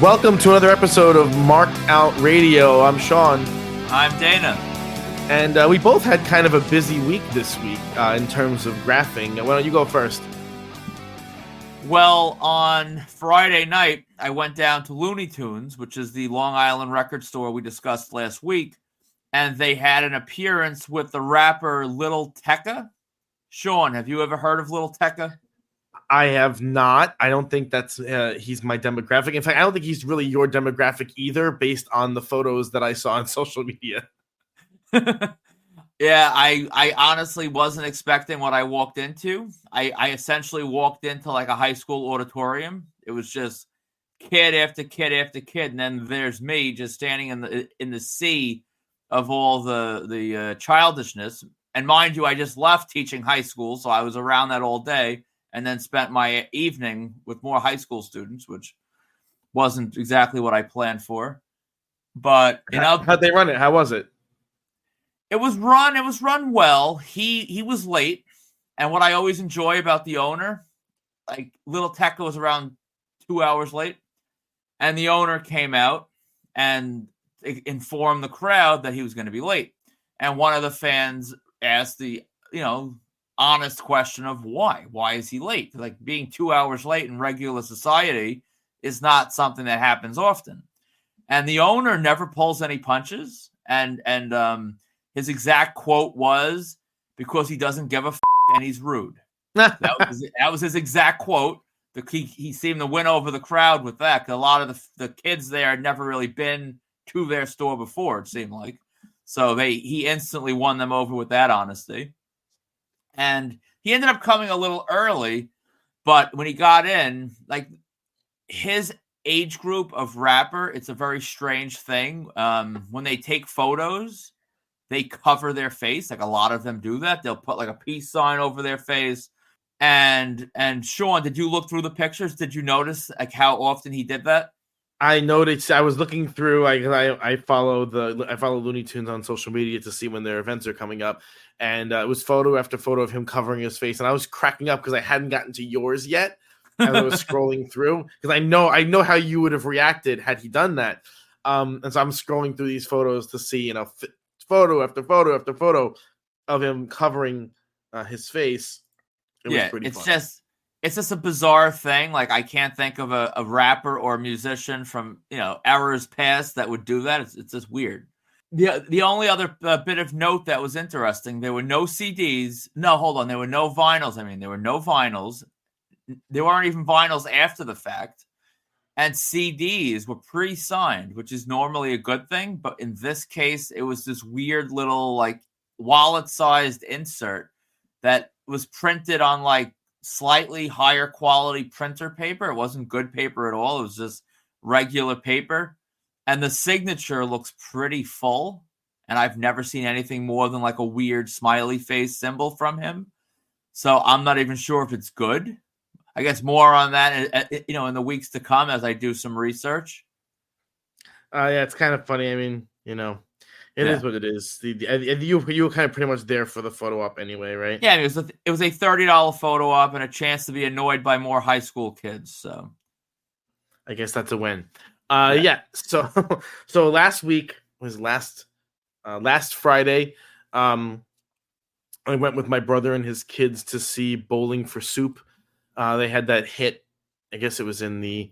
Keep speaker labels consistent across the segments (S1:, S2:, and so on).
S1: Welcome to another episode of Marked Out Radio. I'm Sean.
S2: I'm Dana.
S1: And we both had kind of a busy week this week in terms of graphing. Why don't you go first?
S2: Well, on Friday night, I went down to Looney Tunes, which is the Long Island record store we discussed last week, and they had an appearance with the rapper Lil Tecca. Sean, have you ever heard of Lil Tecca?
S1: I have not. I don't think that's he's my demographic. In fact, I don't think he's really your demographic either, based on the photos that I saw on social media.
S2: Yeah, I honestly wasn't expecting what I walked into. I essentially walked into like a high school auditorium. It was just kid after kid after kid, and then there's me just standing in the sea of all the childishness. And mind you, I just left teaching high school, so I was around that all day, and then spent my evening with more high school students, which wasn't exactly what I planned for. But
S1: how'd they run it? How was it?
S2: It was run well. He was late, and what I always enjoy about the owner, like Lil Tecca was around 2 hours late, and the owner came out and informed the crowd that he was going to be late. And one of the fans asked the honest question of why is he late? Like, being 2 hours late in regular society is not something that happens often. And the owner never pulls any punches, and his exact quote was, because he doesn't give a f*** and he's rude. That was his exact quote. He seemed to win over the crowd with that, because a lot of the kids there had never really been to their store before, it seemed like. So he instantly won them over with that honesty. And he ended up coming a little early, but when he got in, like, his age group of rapper, it's a very strange thing. When they take photos, they cover their face. Like, a lot of them do that. They'll put like a peace sign over their face. And Sean, did you look through the pictures? Did you notice like how often he did that?
S1: I noticed. I was looking through. I follow Looney Tunes on social media to see when their events are coming up, and it was photo after photo of him covering his face, and I was cracking up because I hadn't gotten to yours yet as I was scrolling through, because I know how you would have reacted had he done that. And so I'm scrolling through these photos to see, photo after photo after photo of him covering his face. It was pretty fun.
S2: It's just a bizarre thing. Like, I can't think of a rapper or a musician from, eras past that would do that. It's just weird. The only other bit of note that was interesting, there were no CDs. No, hold on. There were no vinyls. There were no vinyls. There weren't even vinyls after the fact. And CDs were pre-signed, which is normally a good thing. But in this case, it was this weird little, like, wallet-sized insert that was printed on, like, slightly higher quality printer paper. It wasn't good paper at all. It was just regular paper. And the signature looks pretty full. And I've never seen anything more than like a weird smiley face symbol from him. So I'm not even sure if it's good. I guess more on that, in the weeks to come as I do some research.
S1: Yeah, it's kind of funny. It is what it is. You were kind of pretty much there for the photo op anyway, right?
S2: Yeah, it was a $30 photo op and a chance to be annoyed by more high school kids. So
S1: I guess that's a win. Yeah. So last week was last Friday. I went with my brother and his kids to see Bowling for Soup. They had that hit. I guess it was in the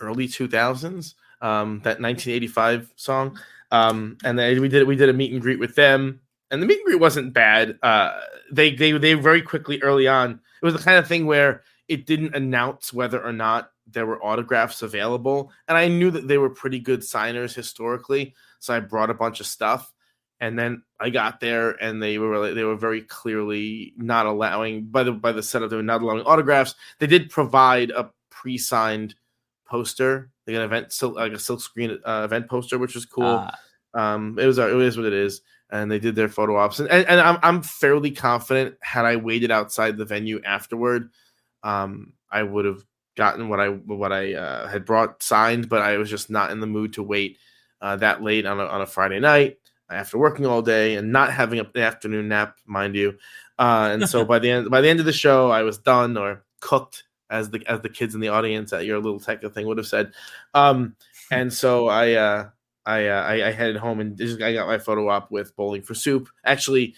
S1: early 2000s. That 1985 song. And then we did a meet and greet with them, and the meet and greet wasn't bad. They very quickly early on, it was the kind of thing where it didn't announce whether or not there were autographs available, and I knew that they were pretty good signers historically, so I brought a bunch of stuff. And then I got there, and they were very clearly not allowing, by the setup, they were not allowing autographs. They did provide a pre-signed poster, like an event, like a silk screen event poster, which was cool. It is what it is, and they did their photo ops, and I'm fairly confident had I waited outside the venue afterward, I would have gotten what I had brought signed, but I was just not in the mood to wait that late on a Friday night after working all day and not having an afternoon nap, mind you. And so by the end of the show, I was done or cooked as the kids in the audience at your Lil Tecca thing would have said. And so I headed home and I got my photo op with Bowling for Soup. Actually,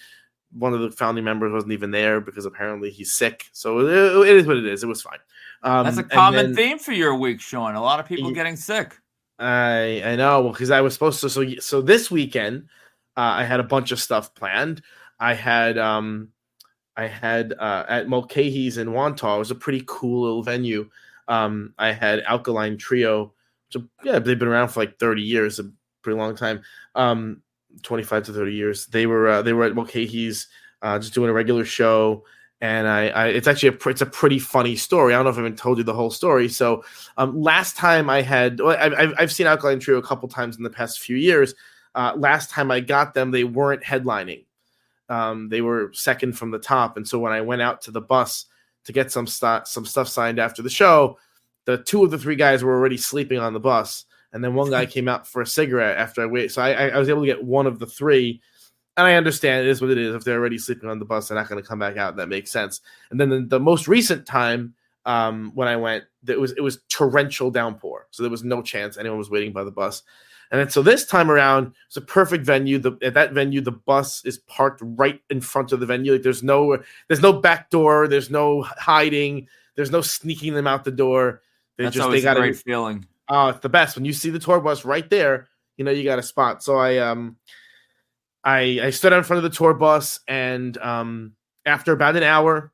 S1: one of the founding members wasn't even there because apparently he's sick. So it is what it is. It was fine.
S2: That's a common theme for your week, Sean. A lot of people getting sick.
S1: I know, because I was supposed to. So this weekend, I had a bunch of stuff planned. I had at Mulcahy's in Wantagh. It was a pretty cool little venue. I had Alkaline Trio. So yeah, they've been around for like 30 years, a pretty long time. 25 to 30 years. They were at Mulcahy's, just doing a regular show. And it's actually it's a pretty funny story. I don't know if I even told you the whole story. So last time I've seen Alkaline Trio a couple times in the past few years. Last time I got them, they weren't headlining. They were second from the top. And so when I went out to the bus to get some stuff signed after the show, the two of the three guys were already sleeping on the bus. And then one guy came out for a cigarette after I waited. So I was able to get one of the three. And I understand it is what it is. If they're already sleeping on the bus, they're not going to come back out. That makes sense. And then the most recent time when I went, it was torrential downpour. So there was no chance anyone was waiting by the bus. And then so this time around, it's a perfect venue. At that venue, the bus is parked right in front of the venue. Like there's no back door. There's no hiding. There's no sneaking them out the door.
S2: That's always a great feeling.
S1: Oh, it's the best. When you see the tour bus right there, you know you got a spot. So I stood out in front of the tour bus, and after about an hour,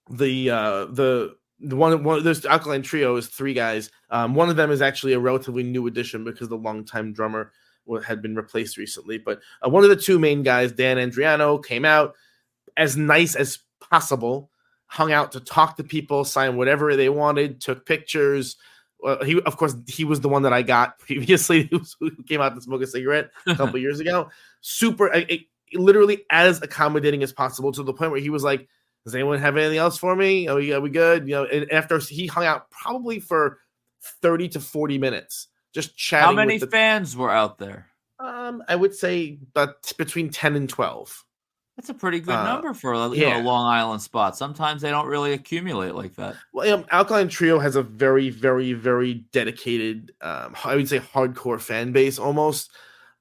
S1: the one there's Alkaline Trio is three guys. One of them is actually a relatively new addition because the longtime drummer had been replaced recently. But one of the two main guys, Dan Andriano, came out as nice as possible, hung out to talk to people, sign whatever they wanted, took pictures. He was the one that I got previously, who came out to smoke a cigarette a couple years ago. Super, literally as accommodating as possible, to the point where he was like, "Does anyone have anything else for me? Are we good?" You know. And after he hung out probably for 30 to 40 minutes, just chatting.
S2: How many fans were out there?
S1: I would say between 10 and 12.
S2: That's a pretty good number for a Long Island spot. Sometimes they don't really accumulate like that.
S1: Well, Alkaline Trio has a very, very, very dedicated, I would say hardcore fan base almost.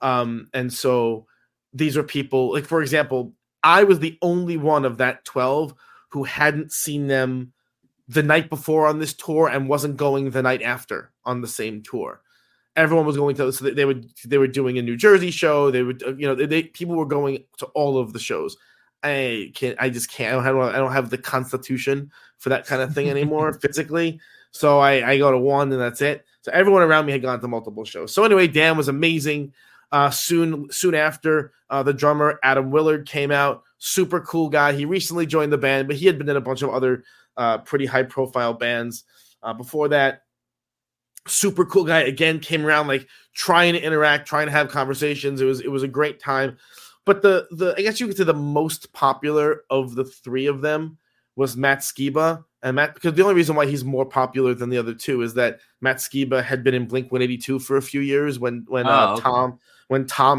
S1: And so these are people, like, for example, I was the only one of that 12 who hadn't seen them the night before on this tour and wasn't going the night after on the same tour. Everyone was going to, so they were doing a New Jersey show. They would, people were going to all of the shows. I just can't. I don't have the constitution for that kind of thing anymore physically. So I go to one and that's it. So everyone around me had gone to multiple shows. So anyway, Dan was amazing. Soon after, the drummer Adam Willard came out. Super cool guy. He recently joined the band, but he had been in a bunch of other pretty high profile bands before that. Super cool guy again, came around like trying to interact, trying to have conversations. It was a great time. But the I guess you could say the most popular of the three of them was Matt Skiba. And Matt, because the only reason why he's more popular than the other two is that Matt Skiba had been in Blink-182 for a few years when Tom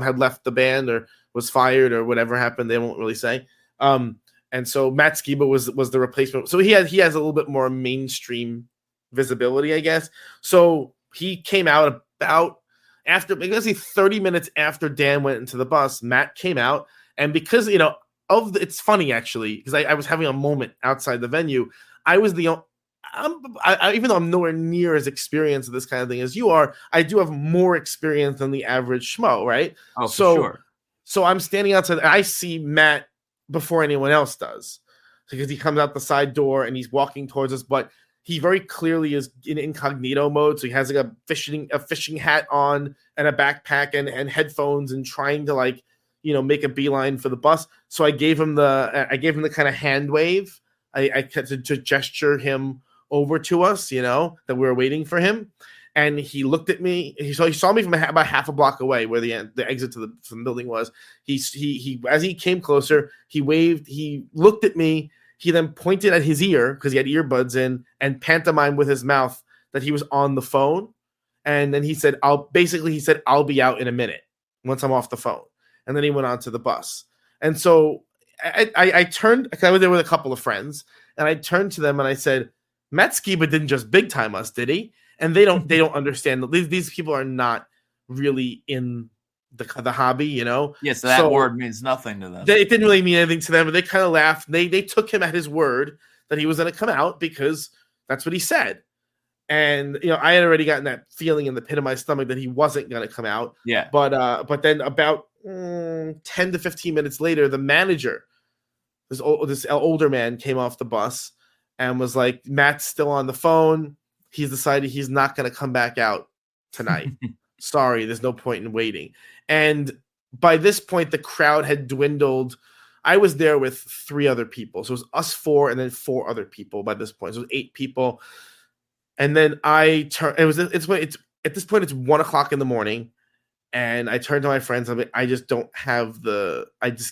S1: had left the band or was fired or whatever happened. They won't really say. And so Matt Skiba was the replacement. So he has a little bit more mainstream visibility, I guess. So he came out about after, because 30 minutes after Dan went into the bus, Matt came out. And because, it's funny actually, because I was having a moment outside the venue. I was even though I'm nowhere near as experienced with this kind of thing as you are, I do have more experience than the average schmo, right?
S2: Oh, for sure.
S1: So I'm standing outside and I see Matt before anyone else does, because he comes out the side door and he's walking towards us, but he very clearly is in incognito mode. So he has like a fishing hat on and a backpack and headphones and trying to make a beeline for the bus. So I gave him the kind of hand wave. I to gesture him over to us, that we were waiting for him. And he looked at me. He saw me from about half a block away where the exit from the building was. He as he came closer, he waved. He looked at me. He then pointed at his ear because he had earbuds in and pantomimed with his mouth that he was on the phone. And then he said, I'll be out in a minute once I'm off the phone. And then he went on to the bus. And so I turned, because I was there with a couple of friends, and I turned to them and I said, Matt Skiba didn't just big time us, did he? And they don't understand that these people are not really in the hobby, you know.
S2: Yeah, so that word means nothing to them.
S1: It didn't really mean anything to them, but they kind of laughed. They took him at his word that he was going to come out because that's what he said. And I had already gotten that feeling in the pit of my stomach that he wasn't going to come out.
S2: Yeah.
S1: But then about 10 to 15 minutes later, the manager, this older man, came off the bus and was like, "Matt's still on the phone. He's decided he's not going to come back out tonight. Sorry, there's no point in waiting." And by this point, the crowd had dwindled. I was there with 3 other people. So it was us 4 and then 4 other people by this point. So it was 8 people. And then it's at this point, it's 1:00 in the morning. And I turned to my friends. I'm like, I just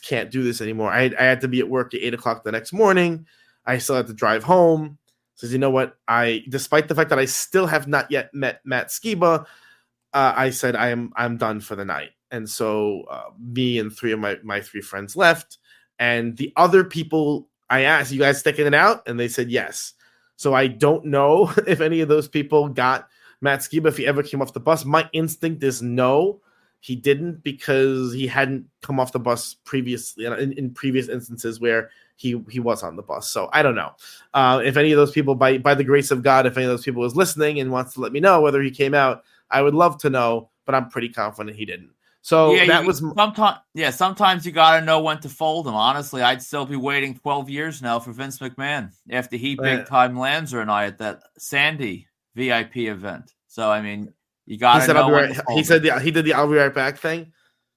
S1: can't do this anymore. I had to be at work at 8:00 the next morning. I still had to drive home. Says, you know what? Despite the fact that I still have not yet met Matt Skiba, I said I'm done for the night. And so me and 3 of my 3 friends left. And the other people, I asked, "You guys sticking it out?" And they said yes. So I don't know if any of those people got Matt Skiba if he ever came off the bus. My instinct is no, he didn't, because he hadn't come off the bus previously in previous instances where he was on the bus. So I don't know if any of those people, by the grace of God, if any of those people was listening and wants to let me know whether he came out, I would love to know, but I'm pretty confident he didn't. So
S2: sometimes you got to know when to fold him. Honestly, I'd still be waiting 12 years now for Vince McMahon after he big time Lanza and I at that Sandy VIP event. So, I mean, you got to know.
S1: He said he did the "I'll be right back" thing.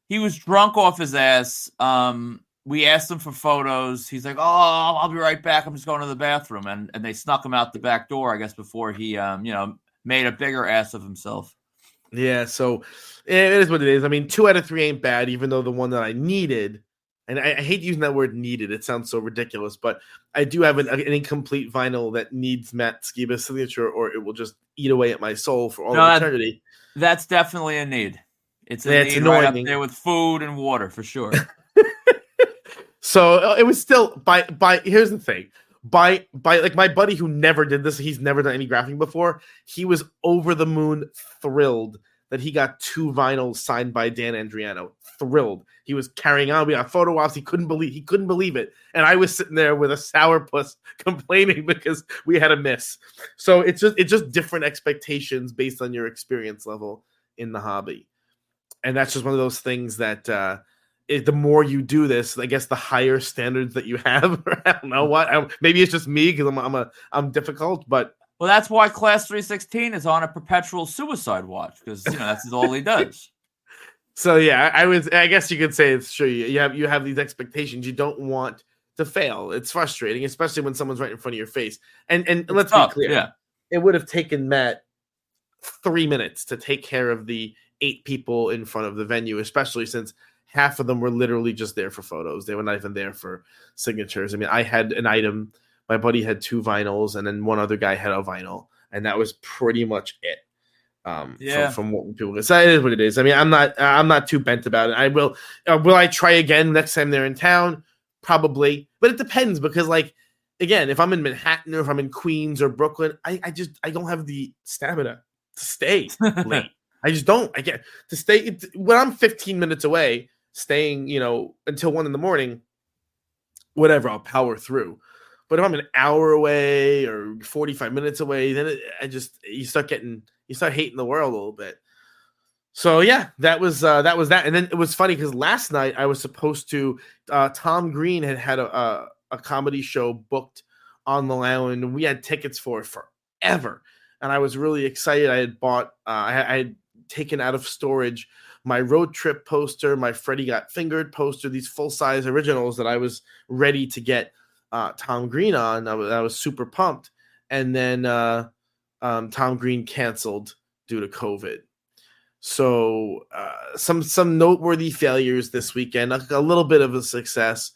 S2: He was drunk off his ass. We asked him for photos. He's like, "Oh, I'll be right back. I'm just going to the bathroom." And they snuck him out the back door, I guess, before he, made a bigger ass of himself.
S1: Yeah, so it is what it is. I mean, 2 out of 3 ain't bad, even though the one that I needed, and I hate using that word "needed." It sounds so ridiculous, but I do have an incomplete vinyl that needs Matt Skiba's signature, or it will just eat away at my soul for all of eternity.
S2: That's definitely a need. It's need right up there with food and water for sure.
S1: So it was still by here's the thing. By like my buddy who never did this, he's never done any graphic before. He was over the moon thrilled that he got 2 vinyls signed by Dan Andriano. Thrilled. He was carrying on. We got photo ops. He couldn't believe it. And I was sitting there with a sourpuss complaining because we had a miss. So it's just different expectations based on your experience level in the hobby. And that's just one of those things that the more you do this, I guess the higher standards that you have. I don't know what. Maybe it's just me because I'm difficult, but
S2: well, that's why Class 316 is on a perpetual suicide watch, because that's all he does.
S1: So yeah, I guess you could say it's true. You have these expectations. You don't want to fail. It's frustrating, especially when someone's right in front of your face. And let's be clear.
S2: Yeah.
S1: It would have taken Matt 3 minutes to take care of the 8 people in front of the venue, especially since half of them were literally just there for photos. They were not even there for signatures. I mean, I had an item. My buddy had 2 vinyls, and then one other guy had a vinyl, and that was pretty much it. From what people say, it is what it is. I mean, I'm not too bent about it. I will I try again next time they're in town? Probably, but it depends, because like, again, if I'm in Manhattan or if I'm in Queens or Brooklyn, I don't have the stamina to stay late. I just don't. I get to stay when I'm 15 minutes away, staying, until 1 a.m, whatever, I'll power through. But if I'm an hour away or 45 minutes away, then you start hating the world a little bit. So yeah, that was that. And then it was funny because last night I was supposed to, Tom Green had a comedy show booked on the Lounge, and we had tickets for it forever. And I was really excited. I had bought, I had taken out of storage my road trip poster, my Freddie Got Fingered poster, these full-size originals that I was ready to get Tom Green on. I was super pumped. And then Tom Green canceled due to COVID. So some noteworthy failures this weekend, a little bit of a success.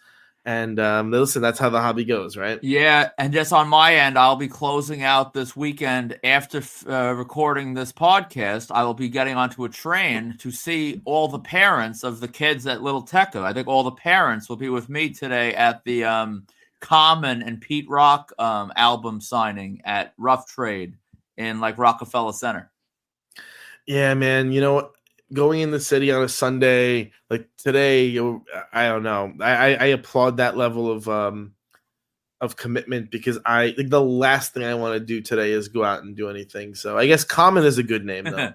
S1: And listen, that's how the hobby goes, right?
S2: Yeah, and just on my end, I'll be closing out this weekend after recording this podcast. I will be getting onto a train to see all the parents of the kids at Lil Tecca. I think all the parents will be with me today at the Common and Pete Rock album signing at Rough Trade in like Rockefeller Center.
S1: Yeah, man. Going in the city on a Sunday like today, I don't know. I applaud that level of commitment, because I think the last thing I want to do today is go out and do anything. So I guess Common is a good name, though.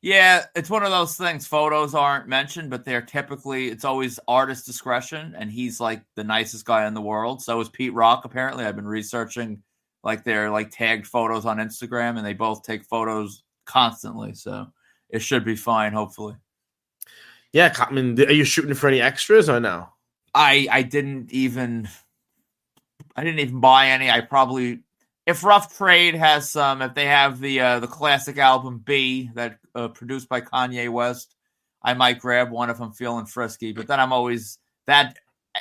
S2: Yeah, it's one of those things. Photos aren't mentioned, but it's always artist discretion, and he's like the nicest guy in the world. So is Pete Rock, apparently. I've been researching like their like tagged photos on Instagram, and they both take photos constantly. So it should be fine, hopefully.
S1: Yeah, Common, are you shooting for any extras or no?
S2: I didn't even buy any. I probably, if Rough Trade has some, if they have the classic album B that produced by Kanye West, I might grab one if I'm feeling frisky. But then that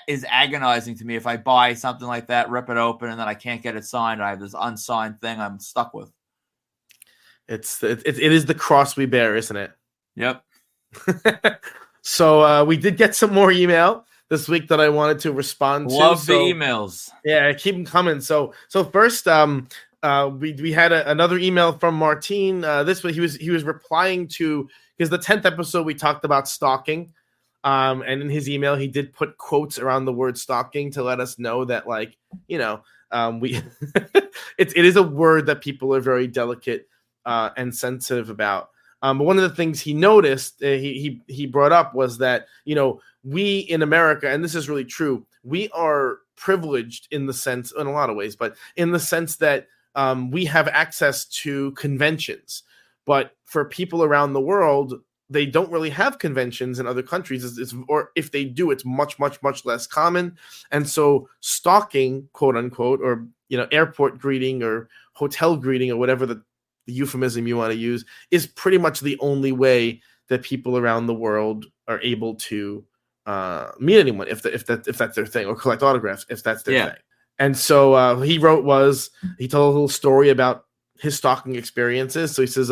S2: is agonizing to me. If I buy something like that, rip it open, and then I can't get it signed, I have this unsigned thing I'm stuck with.
S1: It is the cross we bear, isn't it?
S2: Yep.
S1: So we did get some more email this week that I wanted to respond to.
S2: Love the emails.
S1: Yeah, keep them coming. So first, we had another email from Martine. This one he was replying to, because the 10th episode we talked about stalking, and in his email he did put quotes around the word stalking to let us know that, like, we it is a word that people are very delicate and sensitive about. But one of the things he noticed, he brought up, was that, we in America, and this is really true, we are privileged in the sense, in a lot of ways, but in the sense that we have access to conventions. But for people around the world, they don't really have conventions in other countries, or if they do, it's much, much, much less common. And so stalking, quote unquote, or airport greeting or hotel greeting, or whatever the euphemism you want to use, is pretty much the only way that people around the world are able to meet anyone, if that's their thing, or collect autographs if that's their thing. And so he told a little story about his stalking experiences. So he says,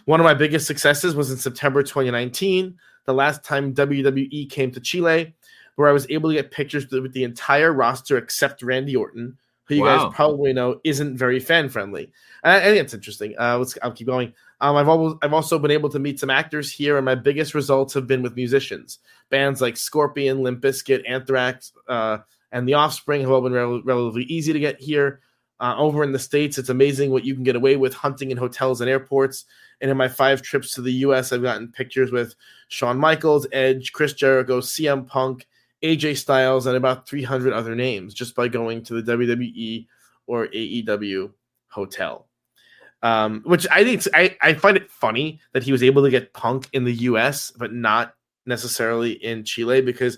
S1: one of my biggest successes was in September 2019, the last time WWE came to Chile, where I was able to get pictures with the entire roster except Randy Orton, who you guys probably know isn't very fan friendly. I think it's interesting. I'll keep going. I've also been able to meet some actors here, and my biggest results have been with musicians. Bands like Scorpion, Limp Bizkit, Anthrax, and The Offspring have all been relatively easy to get here. Over in the States, it's amazing what you can get away with hunting in hotels and airports. And in my 5 trips to the U.S., I've gotten pictures with Shawn Michaels, Edge, Chris Jericho, CM Punk, AJ Styles, and about 300 other names just by going to the WWE or AEW hotel. Which I think I find it funny that he was able to get Punk in the U.S. but not necessarily in Chile, because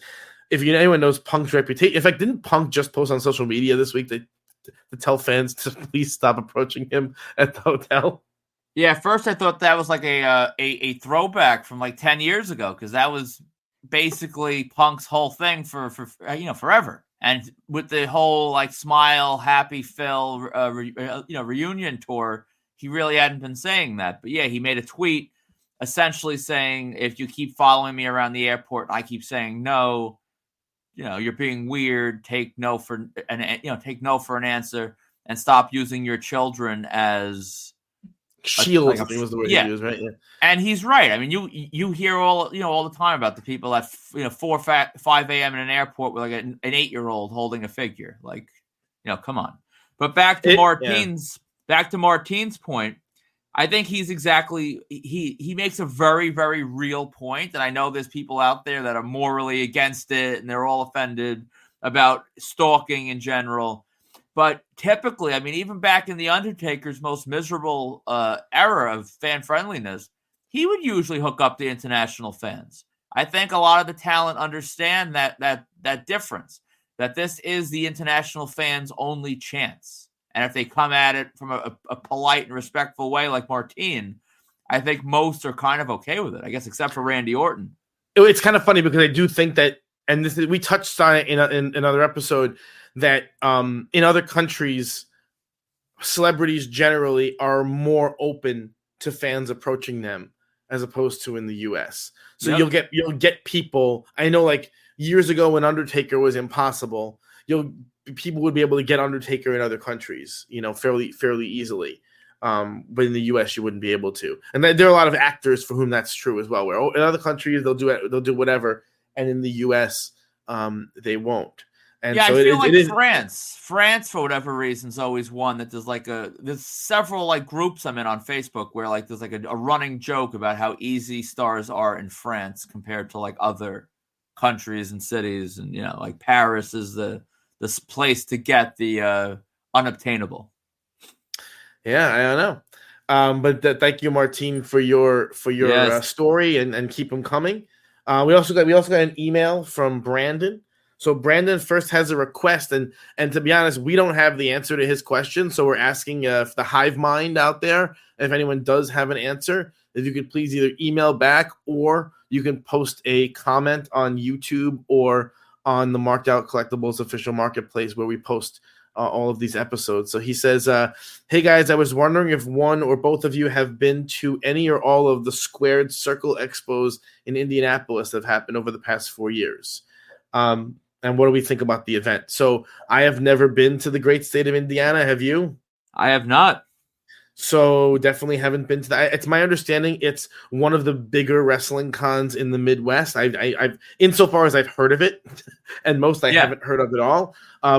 S1: if anyone knows Punk's reputation, in fact, didn't Punk just post on social media this week to tell fans to please stop approaching him at the hotel?
S2: Yeah, at first I thought that was like a throwback from like 10 years ago, because that was basically Punk's whole thing for forever. And with the whole like Smile, Happy Phil reunion tour, he really hadn't been saying that. But yeah, he made a tweet essentially saying, if you keep following me around the airport, I keep saying no, you're being weird. Take no for an answer, and stop using your children as
S1: shields. I think was the word he used, right? Yeah.
S2: And he's right. I mean, you hear all the time about the people at 4 5 a.m. in an airport with like an 8-year-old holding a figure. Like, come on. But back to Martine's point, I think he's exactly he makes a very, very real point. And I know there's people out there that are morally against it, and they're all offended about stalking in general. But typically, I mean, even back in The Undertaker's most miserable era of fan friendliness, he would usually hook up the international fans. I think a lot of the talent understand that difference, that this is the international fans' only chance. And if they come at it from a polite and respectful way like Martine, I think most are kind of okay with it, I guess, except for Randy Orton.
S1: It's kind of funny because I do think that, and we touched on it in another episode, that in other countries, celebrities generally are more open to fans approaching them as opposed to in the U.S. So you'll get people. I know, like years ago when Undertaker was impossible, people would be able to get Undertaker in other countries, fairly easily. But in the U.S. you wouldn't be able to. And there are a lot of actors for whom that's true as well. Where in other countries they'll do whatever, and in the U.S. They won't. And
S2: yeah,
S1: so
S2: I feel like
S1: it is.
S2: France for whatever reason is always one that there's several like groups I'm in on Facebook where like there's like a running joke about how easy stars are in France compared to like other countries and cities, and like Paris is this place to get the unobtainable.
S1: Yeah, I don't know. But thank you, Martine, for your
S2: Yes.
S1: story, and keep them coming. We also got an email from Brandon. So Brandon first has a request, and to be honest, we don't have the answer to his question. So we're asking if the hive mind out there, if anyone does have an answer, if you could please either email back or you can post a comment on YouTube or on the Marked Out Collectibles official marketplace where we post all of these episodes. So he says, hey guys, I was wondering if one or both of you have been to any or all of the Squared Circle Expos in Indianapolis that have happened over the past 4 years. And what do we think about the event? So I have never been to the great state of Indiana. Have you?
S2: I have not.
S1: So definitely haven't been to that. It's my understanding it's one of the bigger wrestling cons in the Midwest. I've insofar as I've heard of it, and most I haven't heard of at all.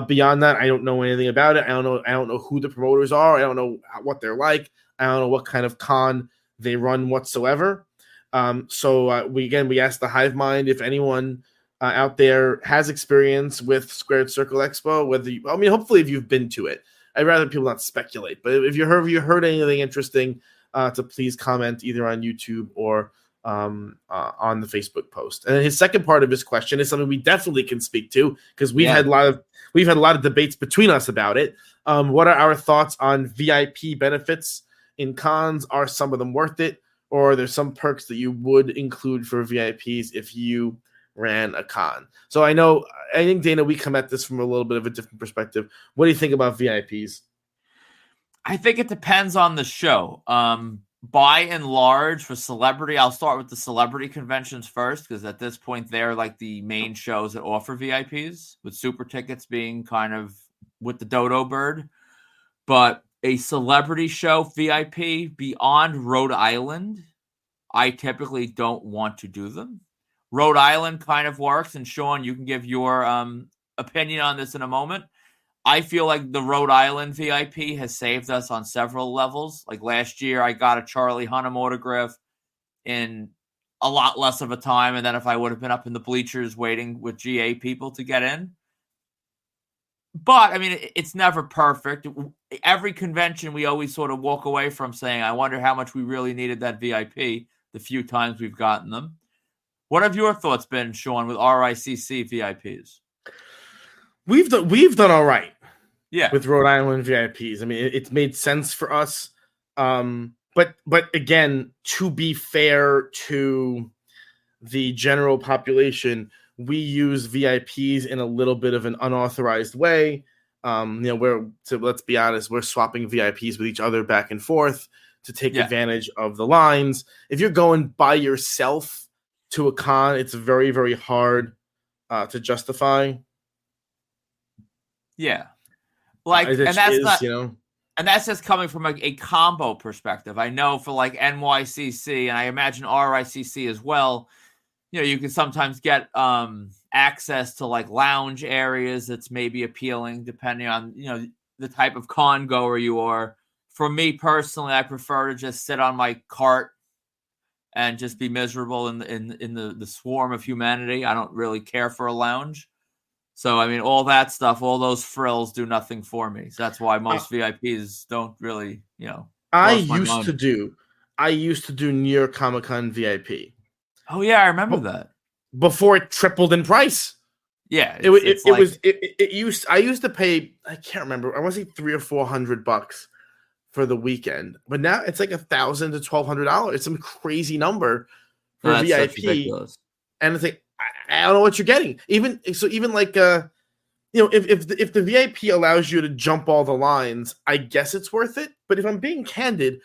S1: Beyond that, I don't know anything about it. I don't know who the promoters are. I don't know what they're like. I don't know what kind of con they run whatsoever. So we asked the Hive Mind if anyone out there has experience with Squared Circle Expo. Hopefully if you've been to it. I'd rather people not speculate, but if you heard anything interesting, to please comment either on YouTube or on the Facebook post. And his second part of his question is something we definitely can speak to because we've had a lot of debates between us about it. What are our thoughts on VIP benefits in cons? Are some of them worth it, or are there some perks that you would include for VIPs if you ran a con? So I think, Dana, we come at this from a little bit of a different perspective. What do you think about VIPs?
S2: I think it depends on the show. By and large, for celebrity, I'll start with the celebrity conventions first, because at this point, they're like the main shows that offer VIPs, with super tickets being kind of with the dodo bird. But a celebrity show VIP beyond Rhode Island, I typically don't want to do them. Rhode Island kind of works, and Sean, you can give your opinion on this in a moment. I feel like the Rhode Island VIP has saved us on several levels. Like last year, I got a Charlie Hunnam autograph in a lot less of a time, and then if I would have been up in the bleachers waiting with GA people to get in. But, I mean, it's never perfect. Every convention, we always sort of walk away from saying, I wonder how much we really needed that VIP the few times we've gotten them. What have your thoughts been, Sean, with RICC VIPs?
S1: We've done all right.
S2: Yeah.
S1: With Rhode Island VIPs. I mean, it's made sense for us. But again, to be fair to the general population, we use VIPs in a little bit of an unauthorized way. Let's be honest, we're swapping VIPs with each other back and forth to take advantage of the lines. If you're going by yourself to a con, it's very, very hard to justify.
S2: Yeah. And that's just coming from a combo perspective. I know for like NYCC, and I imagine RICC as well, you can sometimes get access to like lounge areas that's maybe appealing depending on, the type of con goer you are. For me personally, I prefer to just sit on my cart and just be miserable in the swarm of humanity. I don't really care for a lounge. So, I mean, all that stuff, all those frills do nothing for me. So that's why most VIPs don't really,
S1: I used to do New York Comic Con VIP.
S2: Oh yeah, I remember that.
S1: Before it tripled in price.
S2: Yeah,
S1: I used to pay, I can't remember, I want to say $300 or $400 for the weekend, but now it's like $1,000 to $1,200. It's some crazy number for VIP, and it's like I don't know what you're getting. Even like if the VIP allows you to jump all the lines, I guess it's worth it. But if I'm being candid,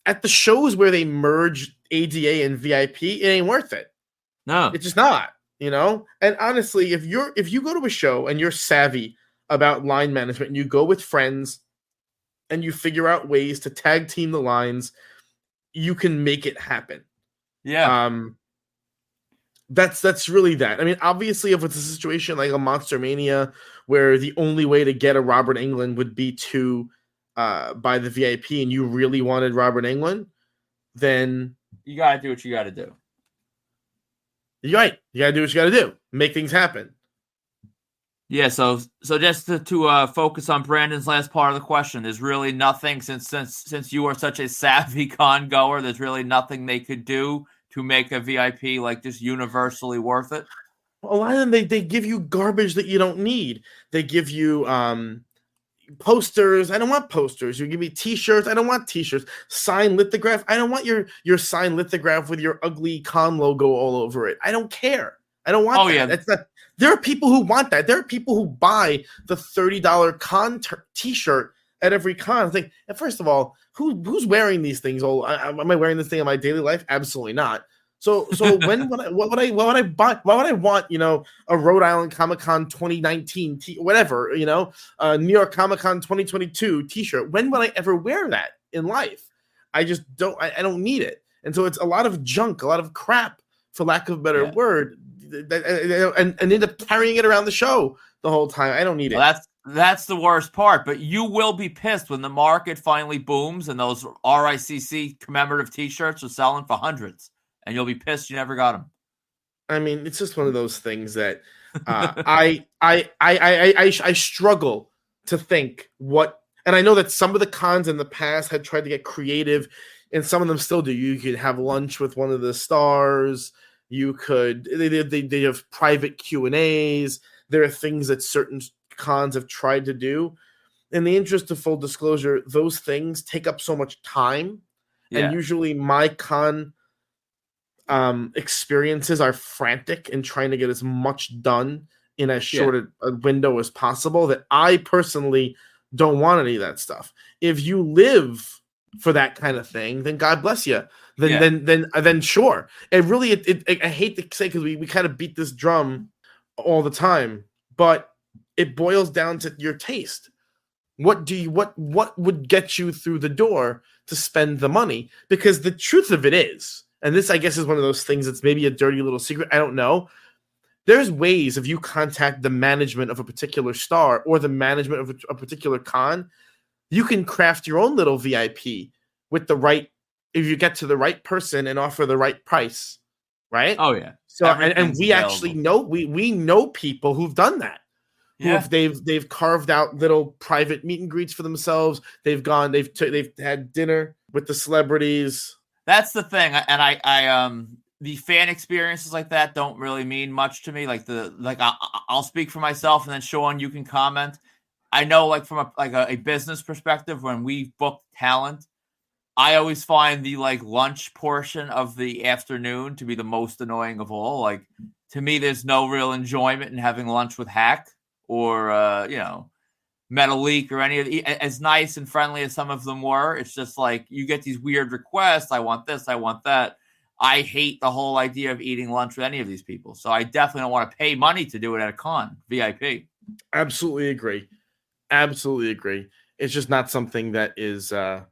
S1: at the shows where they merge ADA and VIP, it ain't worth it.
S2: No,
S1: it's just not. you know. And honestly, if you go to a show and you're savvy about line management and you go with friends and you figure out ways to tag team the lines, you can make it happen.
S2: Yeah.
S1: That's really that. I mean, obviously, if it's a situation like a Monster Mania where the only way to get a Robert Englund would be to buy the VIP, and you really wanted Robert Englund, then
S2: you gotta do what you gotta do.
S1: You're right. You gotta do what you gotta do. Make things happen.
S2: Yeah, so just to focus on Brandon's last part of the question, there's really nothing since you are such a savvy con goer. There's really nothing they could do to make a VIP like just universally worth it.
S1: A lot of them they give you garbage that you don't need. They give you posters. I don't want posters. You give me T-shirts. I don't want T-shirts. Signed lithograph. I don't want your signed lithograph with your ugly con logo all over it. I don't care. I don't want that.
S2: Yeah.
S1: That's not. There are people who want that. There are people who buy the $30 con T-shirt at every con. I think, and first of all, who's wearing these things? Am I wearing this thing in my daily life? Absolutely not. So when what would I buy? Why would I want a Rhode Island Comic Con 2019 whatever New York Comic Con 2022 T-shirt? When would I ever wear that in life? I just don't. I don't need it, and so it's a lot of junk, a lot of crap, for lack of a better word, and end up carrying it around the show the whole time. I don't need it.
S2: That's the worst part. But you will be pissed when the market finally booms and those RICC commemorative T-shirts are selling for hundreds. And you'll be pissed you never got them.
S1: I mean, it's just one of those things that I struggle to think what, and I know that some of the cons in the past had tried to get creative, and some of them still do. You could have lunch with one of the stars. You could they have private Q&As. There are things that certain cons have tried to do. In the interest of full disclosure, those things take up so much time, and usually my con experiences are frantic in trying to get as much done in as short a window as possible, that I personally don't want any of that stuff. If you live for that kind of thing, then God bless you. Then sure. It really, I hate to say, because we kind of beat this drum all the time, but it boils down to your taste. What would get you through the door to spend the money? Because the truth of it is, and this, I guess, is one of those things that's maybe a dirty little secret, I don't know. There's ways, if you contact the management of a particular star or the management of a particular con, you can craft your own little VIP with the right, if you get to the right person and offer the right price, right?
S2: Oh yeah.
S1: So and we available. Actually know we know people who've done that.
S2: Yeah.
S1: They've carved out little private meet and greets for themselves. They've had dinner with the celebrities.
S2: That's the thing, and I the fan experiences like that don't really mean much to me. I'll speak for myself, and then Sean, you can comment. I know, like from a business perspective, when we book talent, I always find the lunch portion of the afternoon to be the most annoying of all. Like, to me, there's no real enjoyment in having lunch with Hack or Metalik or any of the, as nice and friendly as some of them were. It's just like you get these weird requests. I want this, I want that. I hate the whole idea of eating lunch with any of these people. So I definitely don't want to pay money to do it at a con, VIP.
S1: Absolutely agree. It's just not something that is for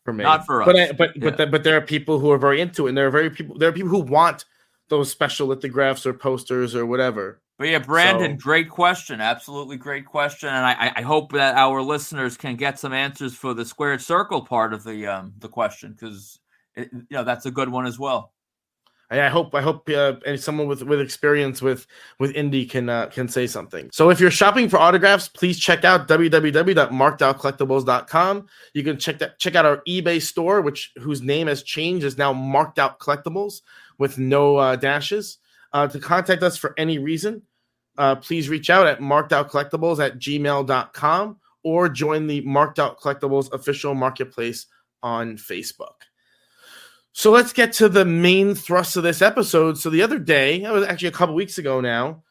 S1: me.
S2: Not for us.
S1: But there are people who are very into it, and there are people who want those special lithographs or posters or whatever.
S2: But yeah, Brandon, great question. Absolutely great question. And I hope that our listeners can get some answers for the squared circle part of the question, because that's a good one as well.
S1: I hope someone with experience with indie can say something. So if you're shopping for autographs, please check out www.markedoutcollectibles.com. You can check out our eBay store, whose name has changed, is now Marked Out Collectibles with no dashes. To contact us for any reason, please reach out at markedoutcollectibles@gmail.com or join the Marked Out Collectibles official marketplace on Facebook. So let's get to the main thrust of this episode. So the other day, it was actually a couple weeks ago now,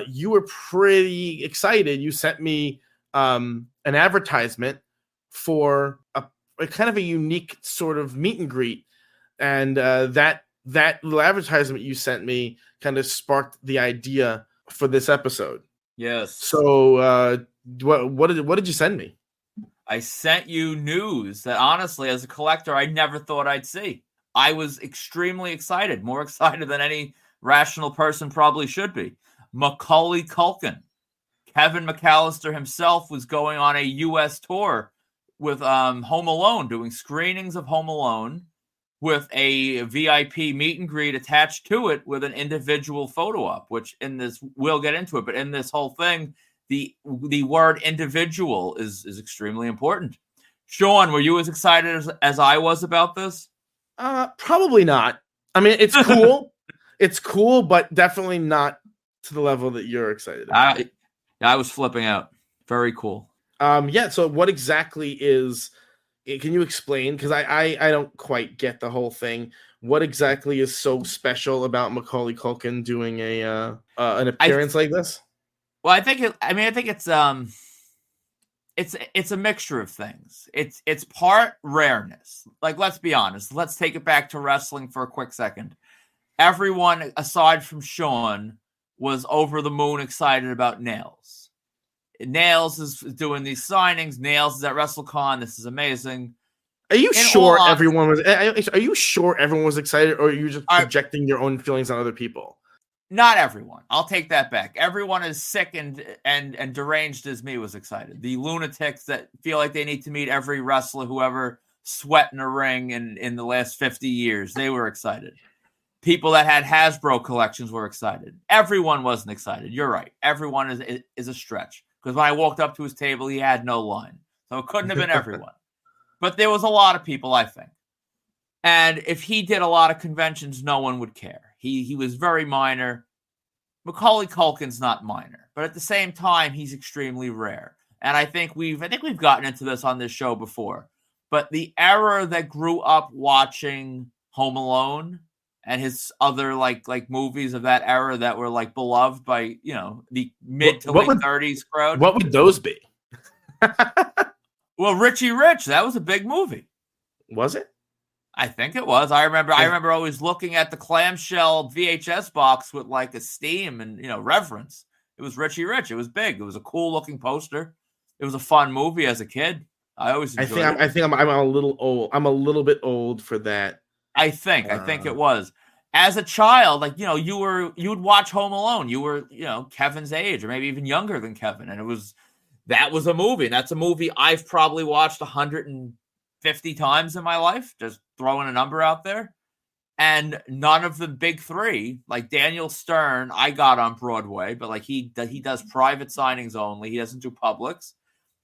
S1: you were pretty excited. You sent me an advertisement for a kind of a unique sort of meet and greet. And that that little advertisement you sent me kind of sparked the idea for this episode.
S2: Yes.
S1: So what did you send me?
S2: I sent you news that honestly, as a collector, I never thought I'd see. I was extremely excited, more excited than any rational person probably should be. Macaulay Culkin. Kevin McAllister himself was going on a U.S. tour with Home Alone, doing screenings of Home Alone with a VIP meet and greet attached to it with an individual photo op, which in this, we'll get into it, but in this whole thing, the word individual is extremely important. Sean, were you as excited as I was about this?
S1: Probably not. I mean, it's cool. It's cool, but definitely not to the level that you're excited about.
S2: I was flipping out. Very cool.
S1: Yeah. So what exactly is? Can you explain? Because I don't quite get the whole thing. What exactly is so special about Macaulay Culkin doing an appearance like this?
S2: Well, I think it's a mixture of things. It's part rareness. Like, let's be honest. Let's take it back to wrestling for a quick second. Everyone aside from Sean was over the moon excited about Nails. Nails is doing these signings. Nails is at WrestleCon. This is amazing.
S1: Are you sure everyone was? Are you sure everyone was excited, or are you just projecting your own feelings on other people?
S2: Not everyone. I'll take that back. Everyone as sick and deranged as me was excited. The lunatics that feel like they need to meet every wrestler who ever sweat in a ring in the last 50 years, they were excited. People that had Hasbro collections were excited. Everyone wasn't excited. You're right. Everyone is a stretch. Because when I walked up to his table, he had no line. So it couldn't have been everyone. But there was a lot of people, I think. And if he did a lot of conventions, no one would care. He was very minor. Macaulay Culkin's not minor. But at the same time, he's extremely rare. And I think we've gotten into this on this show before. But the era that grew up watching Home Alone and his other like movies of that era that were like beloved by, the mid to late 30s crowd.
S1: What would those be?
S2: Well, Richie Rich, that was a big movie.
S1: Was it?
S2: I think it was. I remember always looking at the clamshell VHS box with like esteem and reverence. It was Richie Rich. It was big. It was a cool looking poster. It was a fun movie as a kid. I always enjoyed it.
S1: I think I'm a little old. I'm a little bit old for that. I think
S2: it was. As a child, like, you would watch Home Alone. You were, Kevin's age or maybe even younger than Kevin. And that was a movie. And that's a movie I've probably watched 150 times in my life, just throwing a number out there. And none of the big three, like Daniel Stern, I got on Broadway, but like he does private signings only. He doesn't do publics.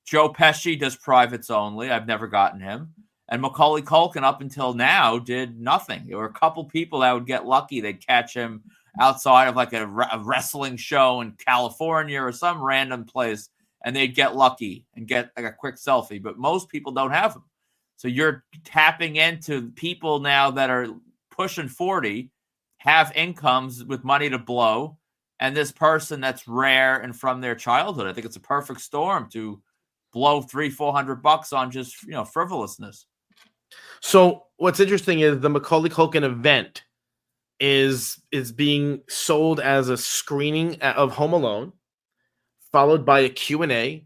S2: Joe Pesci does privates only. I've never gotten him. And Macaulay Culkin, up until now, did nothing. There were a couple people that would get lucky. They'd catch him outside of like a wrestling show in California or some random place, and they'd get lucky and get like a quick selfie. But most people don't have them. So you're tapping into people now that are pushing 40, have incomes with money to blow, and this person that's rare and from their childhood. I think it's a perfect storm to blow $300-400 on just frivolousness.
S1: So what's interesting is the Macaulay Culkin event is being sold as a screening of Home Alone, followed by a Q&A,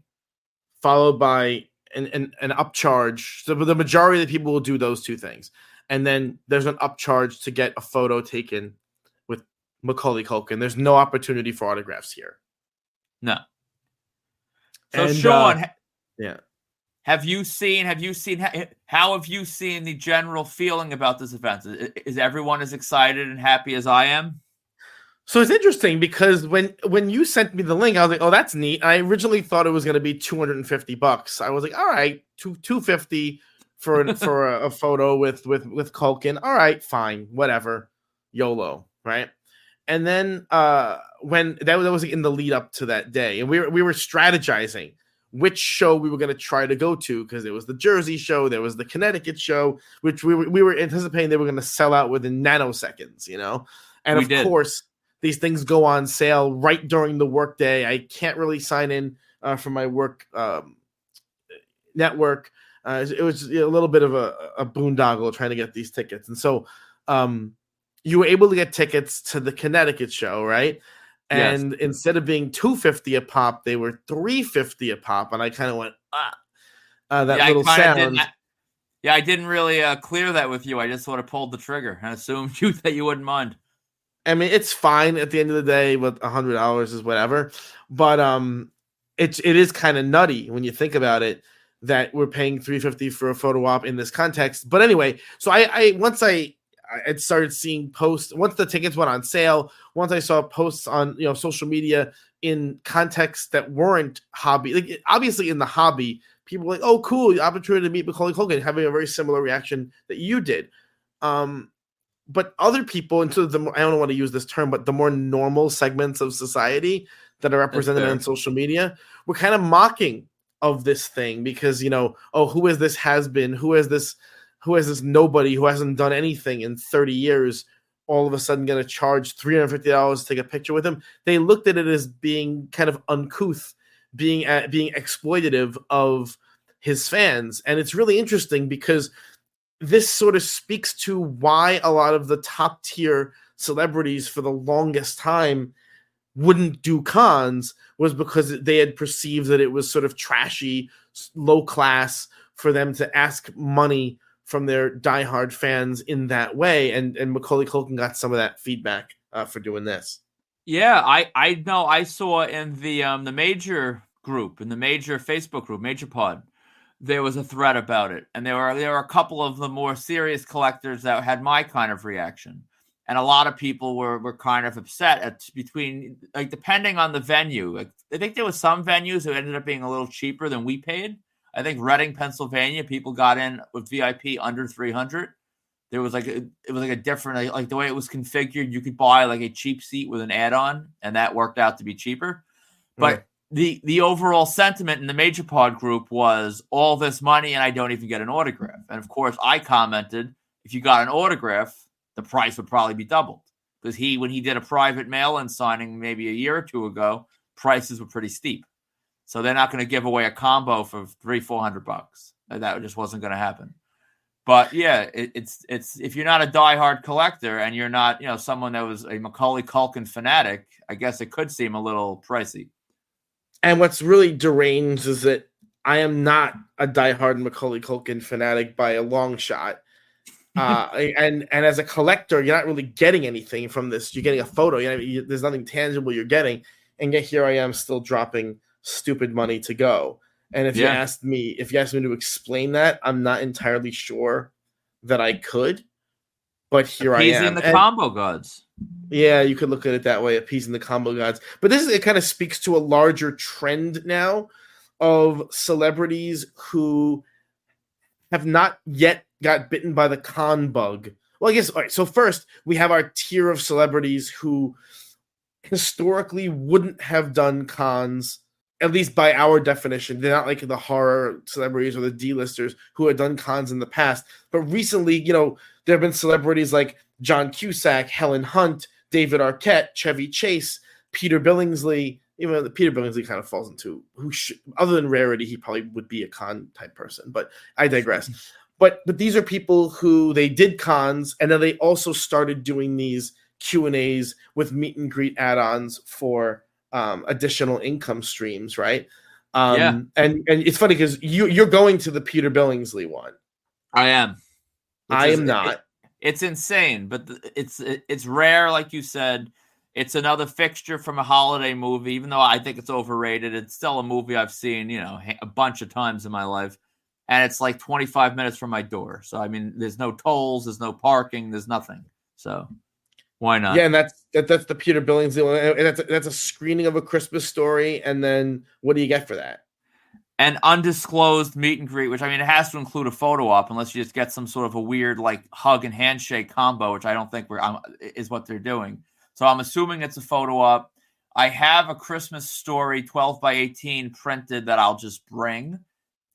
S1: followed by an upcharge. So the majority of the people will do those two things. And then there's an upcharge to get a photo taken with Macaulay Culkin. There's no opportunity for autographs here.
S2: No. So Sean,
S1: yeah.
S2: How have you seen the general feeling about this event? Is everyone as excited and happy as I am?
S1: So it's interesting because when you sent me the link, I was like, "Oh, that's neat." I originally thought it was going to be $250. I was like, "All right, $250 for a photo with Culkin. All right, fine, whatever, YOLO, right?" And then when that was in the lead up to that day, and we were strategizing which show we were going to try to go to, because there was the Jersey show, there was the Connecticut show, which we were anticipating they were going to sell out within nanoseconds, And of course, these things go on sale right during the workday. I can't really sign in from my work network. It was a little bit of a boondoggle trying to get these tickets, and so you were able to get tickets to the Connecticut show, right?
S2: Yes.
S1: And instead of being $250 a pop, they were $350 a pop, and I kind of went that
S2: Yeah, I
S1: little
S2: kind of didn't.
S1: sound.
S2: Yeah, I didn't really clear that with you. I just sort of pulled the trigger and assumed that you wouldn't mind.
S1: I mean, it's fine at the end of the day, but $100 is whatever. But it is kind of nutty when you think about it that we're paying $350 for a photo op in this context. But anyway, so once I started seeing posts, once the tickets went on sale, once I saw posts on social media in contexts that weren't hobby, like obviously in the hobby, people were like, "Oh, cool, the opportunity to meet Macaulay Culkin," having a very similar reaction that you did. But other people, and so I don't want to use this term, but the more normal segments of society that are represented on social media were kind of mocking of this thing because, oh, who is this has-been? Who is this nobody who hasn't done anything in 30 years all of a sudden going to charge $350 to take a picture with him? They looked at it as being kind of uncouth, being exploitative of his fans. And it's really interesting because this sort of speaks to why a lot of the top tier celebrities for the longest time wouldn't do cons, was because they had perceived that it was sort of trashy, low class for them to ask money from their diehard fans in that way. And Macaulay Culkin got some of that feedback for doing this.
S2: Yeah, I know. I saw in the major group, in the major Facebook group, Major Pod, there was a thread about it, and there were a couple of the more serious collectors that had my kind of reaction, and a lot of people were kind of upset between, like, depending on the venue. Like, I think there was some venues that ended up being a little cheaper than we paid. I think Reading, Pennsylvania, people got in with VIP under $300. There was it was like a different, like the way it was configured, you could buy like a cheap seat with an add-on, and that worked out to be cheaper. But the overall sentiment in the Major Pod group was all this money and I don't even get an autograph. And of course, I commented, if you got an autograph, the price would probably be doubled, because when he did a private mail-in signing maybe a year or two ago, prices were pretty steep. So they're not going to give away a combo for $300-400. That just wasn't going to happen. But yeah, it's if you're not a diehard collector and you're not, someone that was a Macaulay Culkin fanatic, I guess it could seem a little pricey.
S1: And what's really deranged is that I am not a diehard Macaulay Culkin fanatic by a long shot. And as a collector, you're not really getting anything from this. You're getting a photo. There's nothing tangible you're getting. And yet here I am still dropping stupid money to go. And if you asked me to explain that, I'm not entirely sure that I could. But here I am.
S2: Appeasing the combo gods.
S1: Yeah, you could look at it that way, appeasing the combo gods. But it kind of speaks to a larger trend now of celebrities who have not yet got bitten by the con bug. Well, I guess, all right, so first, we have our tier of celebrities who historically wouldn't have done cons, at least by our definition. They're not like the horror celebrities or the D-listers who had done cons in the past. But recently, there have been celebrities like John Cusack, Helen Hunt, David Arquette, Chevy Chase, Peter Billingsley. Even Peter Billingsley kind of falls into other than rarity, he probably would be a con type person. But I digress. But these are people who they did cons, and then they also started doing these Q&As with meet and greet add-ons for additional income streams, right? And it's funny because you're going to the Peter Billingsley one.
S2: I am.
S1: I am not.
S2: It's insane, but it's rare, like you said. It's another fixture from a holiday movie, even though I think it's overrated. It's still a movie I've seen, a bunch of times in my life. And it's like 25 minutes from my door. So, I mean, there's no tolls, there's no parking, there's nothing. So, why not?
S1: Yeah, and that's the Peter Billingsley one. And that's a screening of A Christmas Story. And then what do you get for that?
S2: An undisclosed meet and greet, which, I mean, it has to include a photo op unless you just get some sort of a weird, like, hug and handshake combo, which I don't think is what they're doing. So I'm assuming it's a photo op. I have A Christmas Story 12 by 18 printed that I'll just bring.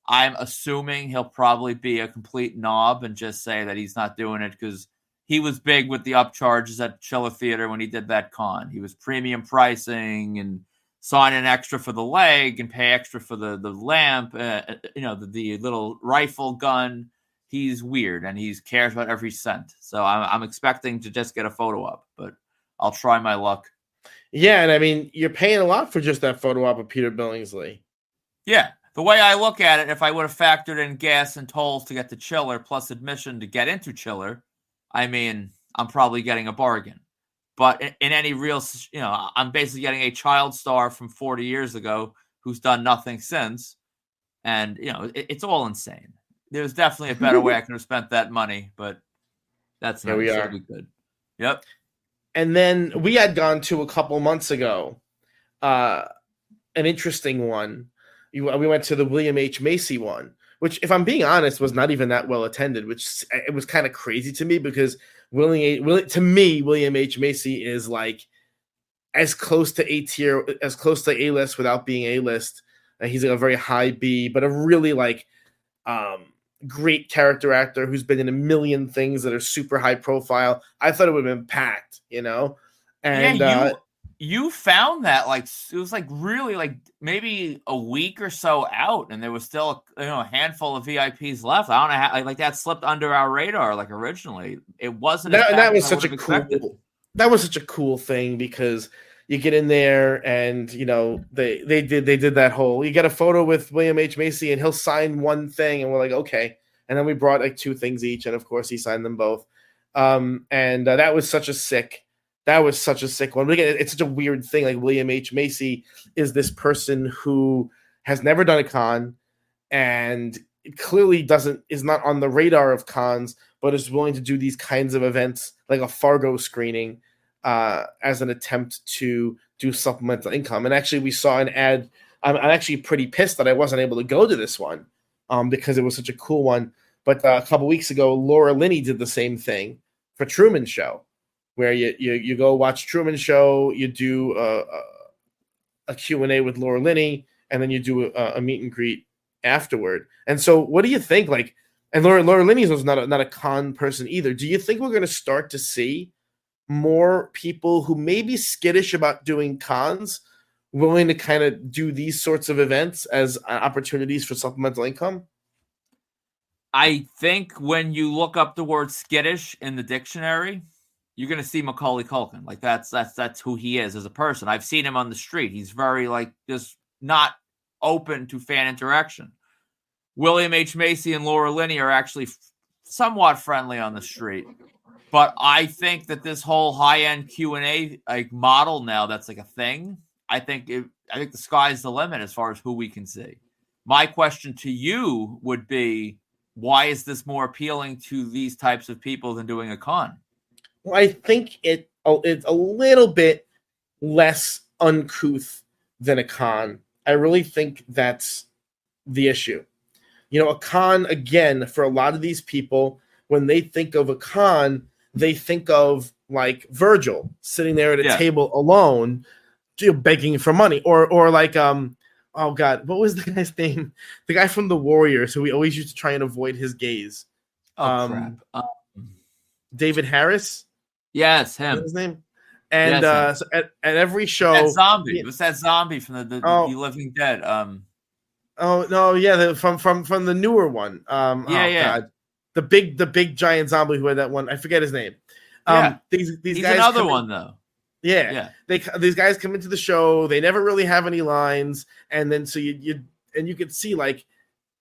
S2: I'm assuming he'll probably be a complete knob and just say that he's not doing it because he was big with the upcharges at Chiller Theater when he did that con. He was premium pricing and sign an extra for the leg and pay extra for the lamp, the little rifle gun. he's weird and he cares about every cent. So I'm expecting to just get a photo op, but I'll try my luck.
S1: Yeah, and I mean, you're paying a lot for just that photo op of Peter Billingsley.
S2: Yeah, the way I look at it, if I would have factored in gas and tolls to get to Chiller plus admission to get into Chiller, I mean, I'm probably getting a bargain. But in any real, I'm basically getting a child star from 40 years ago who's done nothing since. And, it's all insane. There's definitely a better way I could have spent that money, but that's
S1: Here
S2: nice.
S1: we
S2: It'll
S1: are.
S2: be good. Yep.
S1: And then we had gone to a couple months ago, an interesting one. We went to the William H. Macy one, which, if I'm being honest, was not even that well attended, which it was kind of crazy to me because William H. Macy is like as close to A tier, as close to A-list without being A-list. He's like a very high B, but a really like great character actor who's been in a million things that are super high profile. I thought it would have been packed, And
S2: you found that like it was like really like maybe a week or so out, and there was still a handful of VIPs left. I don't know how like that slipped under our radar. Like originally, it wasn't.
S1: That was such a cool. That was such a cool thing because you get in there and they did that whole. You get a photo with William H. Macy and he'll sign one thing, and we're like, okay. And then we brought like two things each, and of course he signed them both. And that was such a sick. That was such a sick one. But again, it's such a weird thing. Like William H. Macy is this person who has never done a con and clearly is not on the radar of cons, but is willing to do these kinds of events like a Fargo screening as an attempt to do supplemental income. And actually, we saw an ad. I'm actually pretty pissed that I wasn't able to go to this one because it was such a cool one. But a couple weeks ago, Laura Linney did the same thing for Truman Show, where you go watch Truman Show, you do a Q&A with Laura Linney, and then you do a meet and greet afterward. And so what do you think? Like, and Laura Linney was not a con person either. Do you think we're going to start to see more people who may be skittish about doing cons willing to kind of do these sorts of events as opportunities for supplemental income?
S2: I think when you look up the word skittish in the dictionary, you're going to see Macaulay Culkin. Like that's who he is as a person. I've seen him on the street. He's very like just not open to fan interaction. William H. Macy and Laura Linney are actually somewhat friendly on the street. But I think that this whole high-end Q&A like model now that's like a thing. I think the sky's the limit as far as who we can see. My question to you would be, why is this more appealing to these types of people than doing a con?
S1: Well, I think it's a little bit less uncouth than a con. I really think that's the issue. A con, again, for a lot of these people, when they think of a con, they think of like Virgil sitting there at a table alone, begging for money, or like oh god, what was the guy's name? The guy from the Warriors who we always used to try and avoid his gaze.
S2: Crap.
S1: David Harris.
S2: Yes, him.
S1: What's his name? And so at every show,
S2: that zombie. It was that zombie from the Living Dead.
S1: Oh no, yeah, from the newer one. God. The big giant zombie who had that one. I forget his name. These
S2: He's
S1: guys
S2: another one though.
S1: Yeah. These guys come into the show. They never really have any lines, and then so you can see like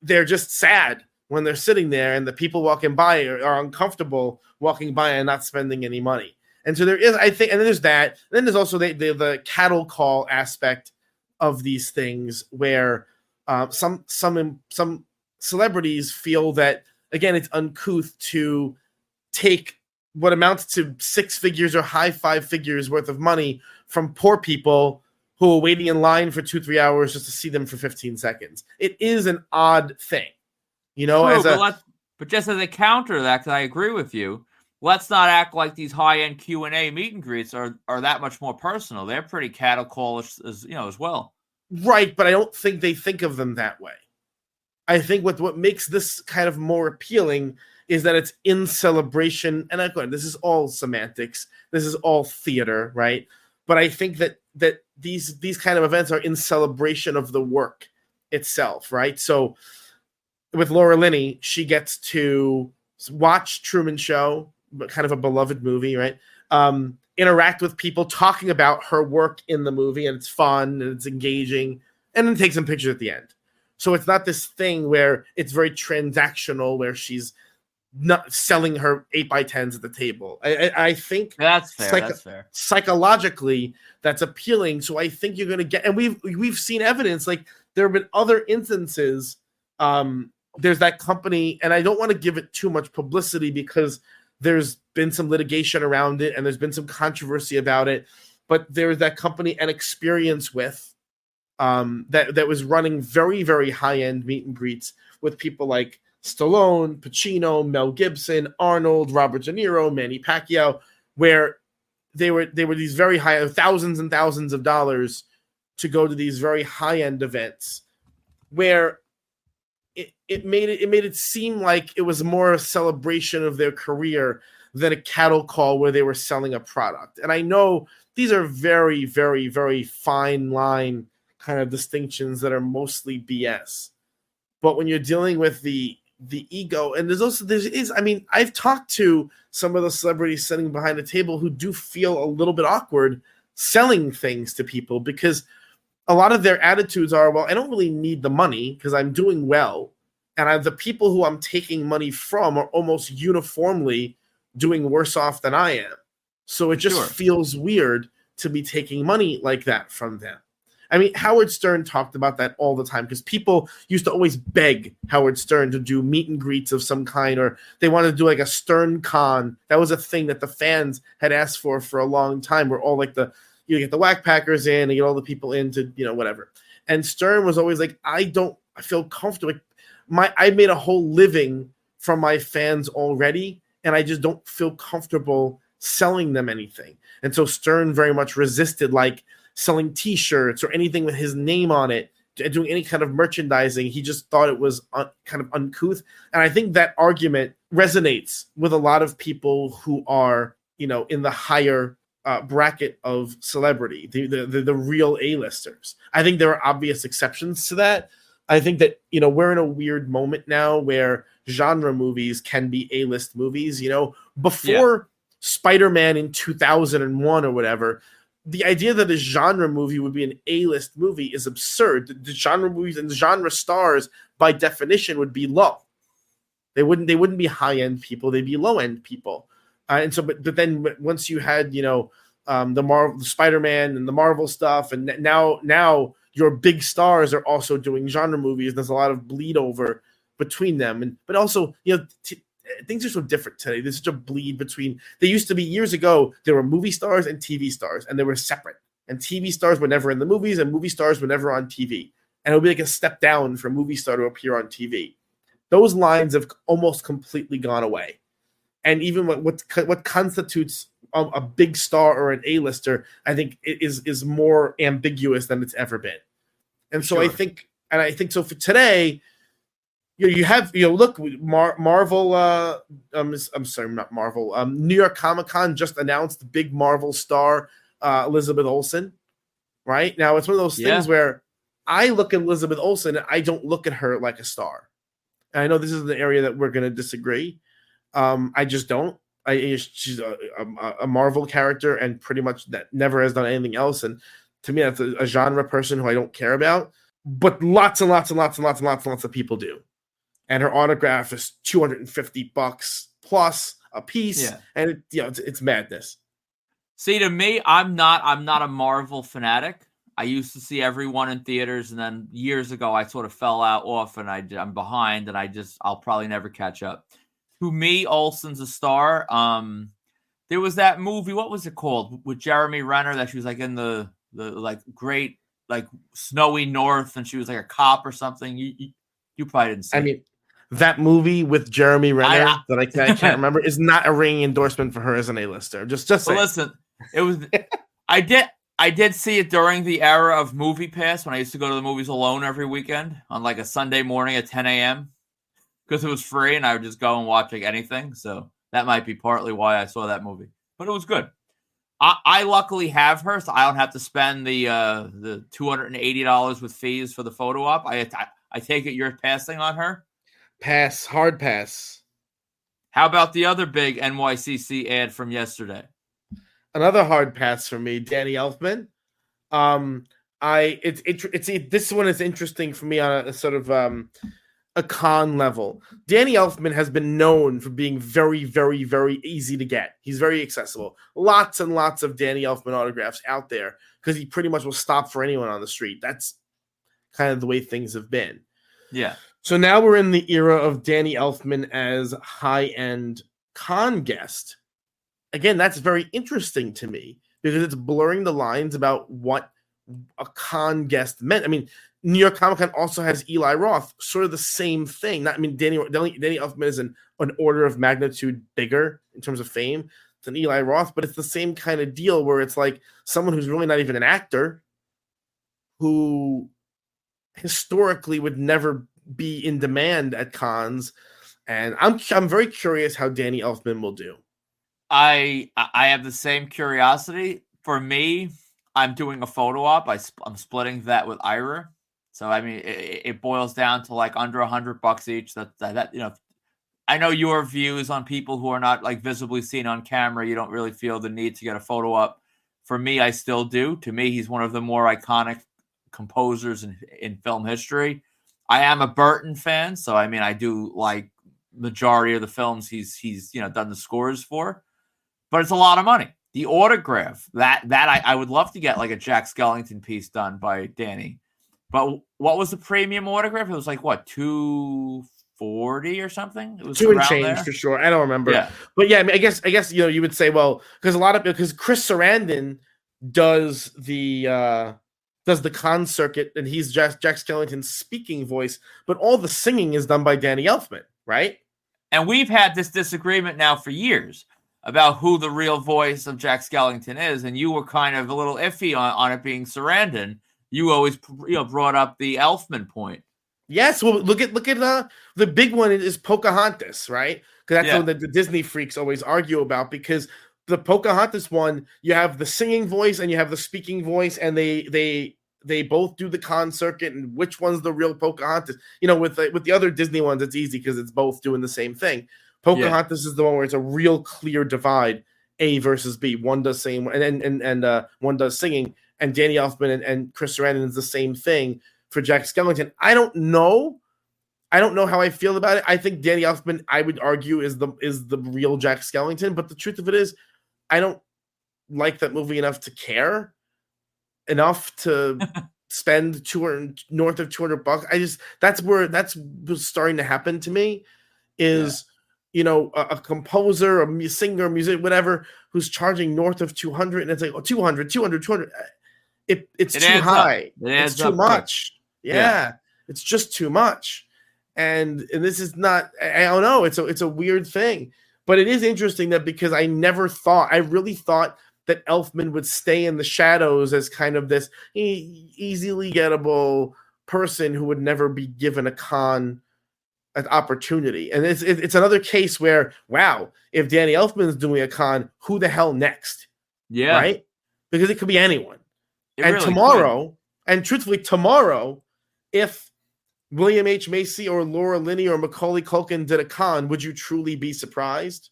S1: they're just sad when they're sitting there, and the people walking by are uncomfortable walking by and not spending any money. And so there is, I think, and then there's that. And then there's also the cattle call aspect of these things, where some celebrities feel that, again, it's uncouth to take what amounts to 6 figures or high 5 figures worth of money from poor people who are waiting in line for 2-3 hours just to see them for 15 seconds. It is an odd thing,
S2: True, but just as a counter to that, because I agree with you, let's not act like these high-end Q&A meet and greets are that much more personal. They're pretty cattle callish as well.
S1: Right, but I don't think they think of them that way. I think what makes this kind of more appealing is that it's in celebration. And again, this is all semantics. This is all theater, right? But I think that these kind of events are in celebration of the work itself, right? So with Laura Linney, she gets to watch Truman Show, but kind of a beloved movie, right? Interact with people talking about her work in the movie, and it's fun and it's engaging, and then take some pictures at the end. So it's not this thing where it's very transactional, where she's not selling her 8x10s at the table. I think
S2: that's fair. That's fair.
S1: Psychologically, that's appealing. So I think you're going to get, and we've seen evidence. Like there have been other instances. There's that company, and I don't want to give it too much publicity because there's been some litigation around it and there's been some controversy about it. But there's that company and experience with that was running very, very high-end meet and greets with people like Stallone, Pacino, Mel Gibson, Arnold, Robert De Niro, Manny Pacquiao, where they were these very high, thousands and thousands of dollars to go to these very high-end events, where it made it seem like it was more a celebration of their career than a cattle call where they were selling a product. And I know these are very, very, very fine line kind of distinctions that are mostly BS. But when you're dealing with the ego, and I've talked to some of the celebrities sitting behind the table who do feel a little bit awkward selling things to people, because a lot of their attitudes are, well, I don't really need the money because I'm doing well. And the people who I'm taking money from are almost uniformly doing worse off than I am. So it just feels weird to be taking money like that from them. I mean, Howard Stern talked about that all the time because people used to always beg Howard Stern to do meet and greets of some kind, or they wanted to do like a Stern Con. That was a thing that the fans had asked for a long time, where all like you get the Whack Packers in and get all the people in to, whatever. And Stern was always like, I feel comfortable. I made a whole living from my fans already, and I just don't feel comfortable selling them anything. And so Stern very much resisted like selling T-shirts or anything with his name on it, doing any kind of merchandising. He just thought it was kind of uncouth. And I think that argument resonates with a lot of people who are, in the higher bracket of celebrity, the real A-listers. I think there are obvious exceptions to that. I think that, we're in a weird moment now where genre movies can be A-list movies. Before Spider-Man in 2001 or whatever, the idea that a genre movie would be an A-list movie is absurd. The genre movies and the genre stars, by definition, would be low. They wouldn't be high-end people. They'd be low-end people. And so, but then once you had, the Spider-Man and the Marvel stuff, and now your big stars are also doing genre movies. There's a lot of bleed over between them, but also, things are so different today. There's such a bleed between. They used to be years ago. There were movie stars and TV stars, and they were separate. And TV stars were never in the movies, and movie stars were never on TV. And it would be like a step down for a movie star to appear on TV. Those lines have almost completely gone away. And even what constitutes a big star or an A-lister, I think is more ambiguous than it's ever been. And so I think so for today, you have, look, Marvel, I'm sorry, not Marvel, New York Comic Con just announced big Marvel star, Elizabeth Olsen, right? Now it's one of those things where I look at Elizabeth Olsen and I don't look at her like a star. And I know this is an area that we're going to disagree. I just don't. She's a Marvel character and pretty much that never has done anything else. And to me, that's a genre person who I don't care about. But lots and lots and lots and lots and lots and lots of people do. And her autograph is $250 plus a piece, and it's madness.
S2: See, to me, I'm not a Marvel fanatic. I used to see everyone in theaters, and then years ago, I sort of fell off, and I'm behind, and I'll probably never catch up. To me, Olsen's a star. There was that movie, what was it called, with Jeremy Renner, that she was like in the like great like snowy north, and she was like a cop or something. You probably didn't see. I mean,
S1: that movie with Jeremy Renner that I can't remember is not a ringing endorsement for her as an A-lister. Just say.
S2: Listen, it was. I did see it during the era of Movie Pass when I used to go to the movies alone every weekend on like a Sunday morning at 10 a.m. because it was free and I would just go and watch like anything. So that might be partly why I saw that movie, but it was good. I luckily have her, so I don't have to spend the $280 with fees for the photo op. I take it you're passing on her.
S1: Pass. Hard pass.
S2: How about the other big NYCC ad from yesterday?
S1: Another hard pass for me, Danny Elfman. This one is interesting for me on a sort of a con level. Danny Elfman has been known for being very, very, very easy to get. He's very accessible. Lots and lots of Danny Elfman autographs out there because he pretty much will stop for anyone on the street. That's kind of the way things have been.
S2: Yeah.
S1: So now we're in the era of Danny Elfman as high-end con guest. Again, that's very interesting to me because it's blurring the lines about what a con guest meant. I mean, New York Comic Con also has Eli Roth, sort of the same thing. Danny Elfman is an order of magnitude bigger in terms of fame than Eli Roth, but it's the same kind of deal where it's like someone who's really not even an actor who historically would never be in demand at cons. And I'm very curious how Danny Elfman will do.
S2: I have the same curiosity. For me, I'm doing a photo op. I'm splitting that with Ira. So I mean, it boils down to like under $100 each. That I know your views on people who are not like visibly seen on camera. You don't really feel the need to get a photo op. For me, I still do. To me, he's one of the more iconic composers in film history. I am a Burton fan, so I mean, I do like majority of the films he's done the scores for. But it's a lot of money. The autograph, that I would love to get like a Jack Skellington piece done by Danny. But what was the premium autograph? It was like what, $240 or something? It was
S1: $2 and change
S2: there?
S1: For sure. I don't remember.
S2: Yeah.
S1: But yeah, I mean, I guess you would say, well, because Chris Sarandon does the con circuit and he's Jack Skellington's speaking voice, but all the singing is done by Danny Elfman, right?
S2: And we've had this disagreement now for years about who the real voice of Jack Skellington is, and you were kind of a little iffy on it being Sarandon. You always brought up the Elfman point.
S1: Yes, well, look at the big one is Pocahontas, right? Because that's the one that the Disney freaks always argue about. Because the Pocahontas one, you have the singing voice and you have the speaking voice, and they both do the con circuit. And which one's the real Pocahontas? With the other Disney ones, it's easy because it's both doing the same thing. Pocahontas is the one where it's a real clear divide, A versus B. One does singing and one does singing, and Danny Elfman and Chris Sarandon is the same thing for Jack Skellington. I don't know how I feel about it. I think Danny Elfman, I would argue, is the real Jack Skellington, but the truth of it is, I don't like that movie enough to care enough to spend north of $200. That's what's starting to happen to me is. A composer, a singer, music, whatever, who's charging north of 200, and it's like 200. It's too high. It's too much. Yeah, it's just too much. And this is not. I don't know. It's a weird thing, but it is interesting that because I really thought that Elfman would stay in the shadows as kind of this easily gettable person who would never be given an opportunity. And it's another case where, wow, if Danny Elfman is doing a con, who the hell next?
S2: Yeah.
S1: Right? Because it could be anyone.
S2: Really
S1: truthfully, tomorrow, if William H. Macy or Laura Linney or Macaulay Culkin did a con, would you truly be surprised?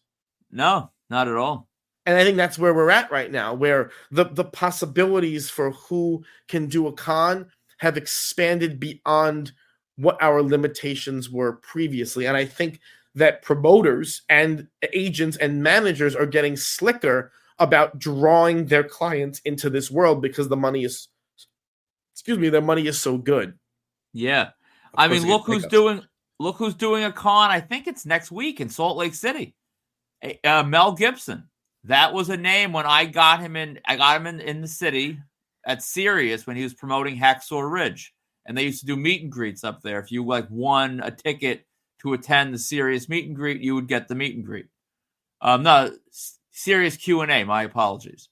S2: No, not at all.
S1: And I think that's where we're at right now, where the possibilities for who can do a con have expanded beyond what our limitations were previously. And I think that promoters and agents and managers are getting slicker about drawing their clients into this world because their money is so good.
S2: Yeah. I mean, look who's doing a con. I think it's next week in Salt Lake City. Mel Gibson. That was a name when I got him in the city at Sirius when he was promoting Hacksaw Ridge. And they used to do meet and greets up there. If you won a ticket to attend the Sirius meet and greet, you would get the meet and greet. No, Sirius Q&A. My apologies.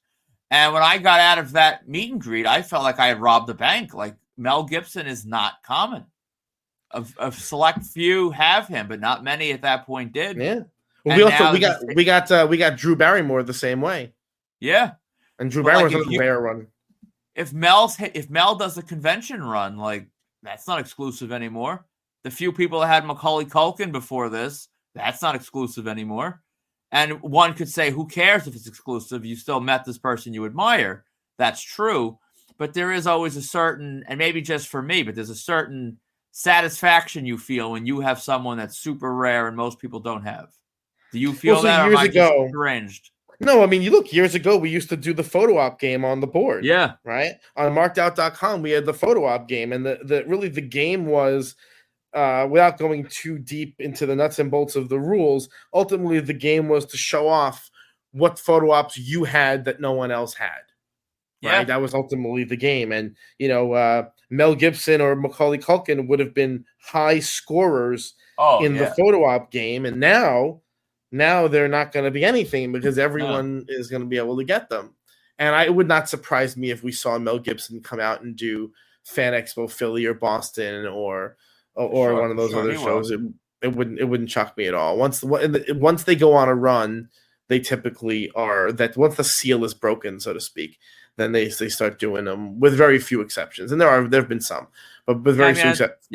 S2: And when I got out of that meet and greet, I felt like I had robbed a bank. Like Mel Gibson is not common. A select few have him, but not many at that point did.
S1: Yeah. Well, we got Drew Barrymore the same way.
S2: Yeah.
S1: And Drew Barrymore's on a rare run.
S2: If Mel does a convention run, like that's not exclusive anymore. the few people that had Macaulay Culkin before this, that's not exclusive anymore. And one could say, who cares if it's exclusive? You still met this person you admire. That's true. But there is always a certain, and maybe just for me, but there's a certain satisfaction you feel when you have someone that's super rare and most people don't have. Do you feel that?
S1: Years ago,
S2: deranged?
S1: No, I mean, you look, years ago, we used to do the photo op game on the board.
S2: Yeah.
S1: Right? On markedout.com, we had the photo op game. And the game was, without going too deep into the nuts and bolts of the rules, ultimately the game was to show off what photo ops you had that no one else had. Right? That was ultimately the game. And, Mel Gibson or Macaulay Culkin would have been high scorers in the photo op game. And now they're not going to be anything because everyone is going to be able to get them. And it would not surprise me if we saw Mel Gibson come out and do Fan Expo Philly or Boston or one of those other shows. It wouldn't shock me at all. Once they go on a run, they typically are that. Once the seal is broken, so to speak, then they start doing them with very few exceptions. And there have been some, but with very few exceptions,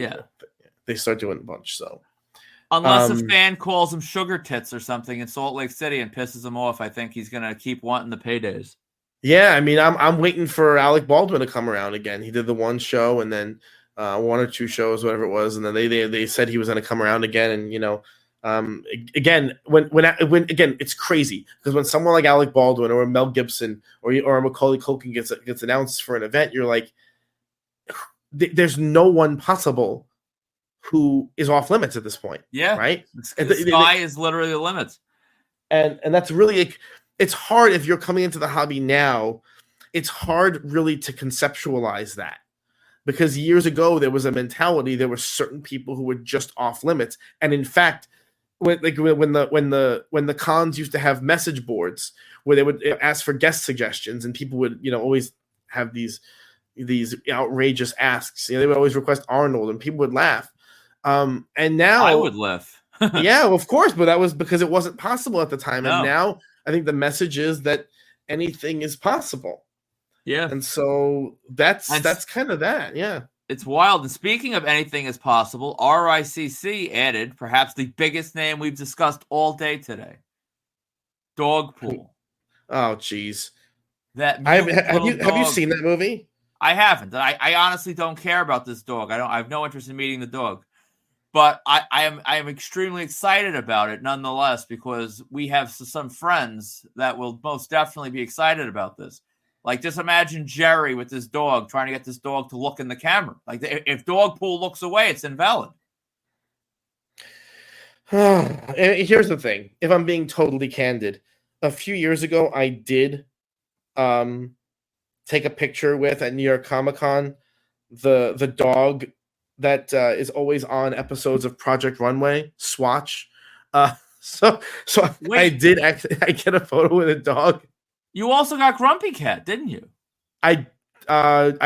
S1: they start doing a bunch. So.
S2: Unless a fan calls him sugar tits or something in Salt Lake City and pisses him off, I think he's going to keep wanting the paydays.
S1: Yeah, I mean, I'm waiting for Alec Baldwin to come around again. He did the one show and then one or two shows, whatever it was, and then they said he was going to come around again. And again, when it's crazy because when someone like Alec Baldwin or Mel Gibson or Macaulay Culkin gets announced for an event, you're like, there's no one possible who is off limits at this point.
S2: Yeah.
S1: Right.
S2: The sky is literally the limits.
S1: And that's really, it's hard if you're coming into the hobby now, it's hard really to conceptualize that because years ago there was a mentality, there were certain people who were just off limits. And in fact, when the cons used to have message boards where they would ask for guest suggestions and people would, always have these outrageous asks, they would always request Arnold and people would laugh. And now
S2: I would laugh.
S1: Yeah, of course, but that was because it wasn't possible at the time. And now I think the message is that anything is possible.
S2: Yeah.
S1: And so that's kind of that. Yeah.
S2: It's wild. And speaking of anything is possible, RICC added perhaps the biggest name we've discussed all day today. Dogpool.
S1: Oh, geez.
S2: Have
S1: you seen that movie?
S2: I haven't. I honestly don't care about this dog. I have no interest in meeting the dog. But I am extremely excited about it nonetheless because we have some friends that will most definitely be excited about this. Like, just imagine Jerry with this dog trying to get this dog to look in the camera. Like, if Dogpool looks away, it's invalid.
S1: Here's the thing. If I'm being totally candid, a few years ago, I did take a picture with at New York Comic Con the dog that is always on episodes of Project Runway, Swatch. So wait, I did actually. I get a photo with a dog.
S2: You also got Grumpy Cat, didn't you?
S1: I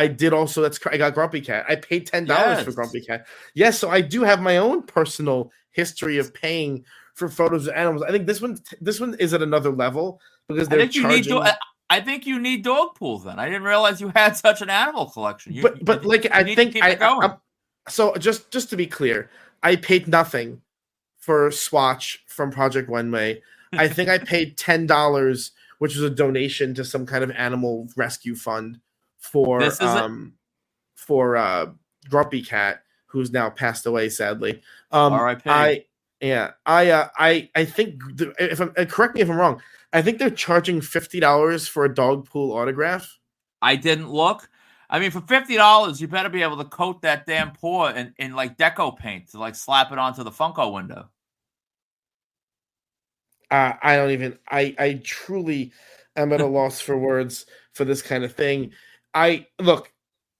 S1: did also. I got Grumpy Cat. I paid $10 for Grumpy Cat. Yes, so I do have my own personal history of paying for photos of animals. I think this one is at another level because they're charging.
S2: I think you need Dogpool then. I didn't realize you had such an animal collection.
S1: So just to be clear, I paid nothing for Swatch from Project Runway. I think I paid $10, which was a donation to some kind of animal rescue fund for Grumpy Cat, who's now passed away sadly.
S2: R.I.P.
S1: I think correct me if I'm wrong. I think they're charging $50 for a Dogpool autograph.
S2: I didn't look. I mean, for $50, you better be able to coat that damn paw in like deco paint to like slap it onto the Funko window.
S1: I truly am at a loss for words for this kind of thing. I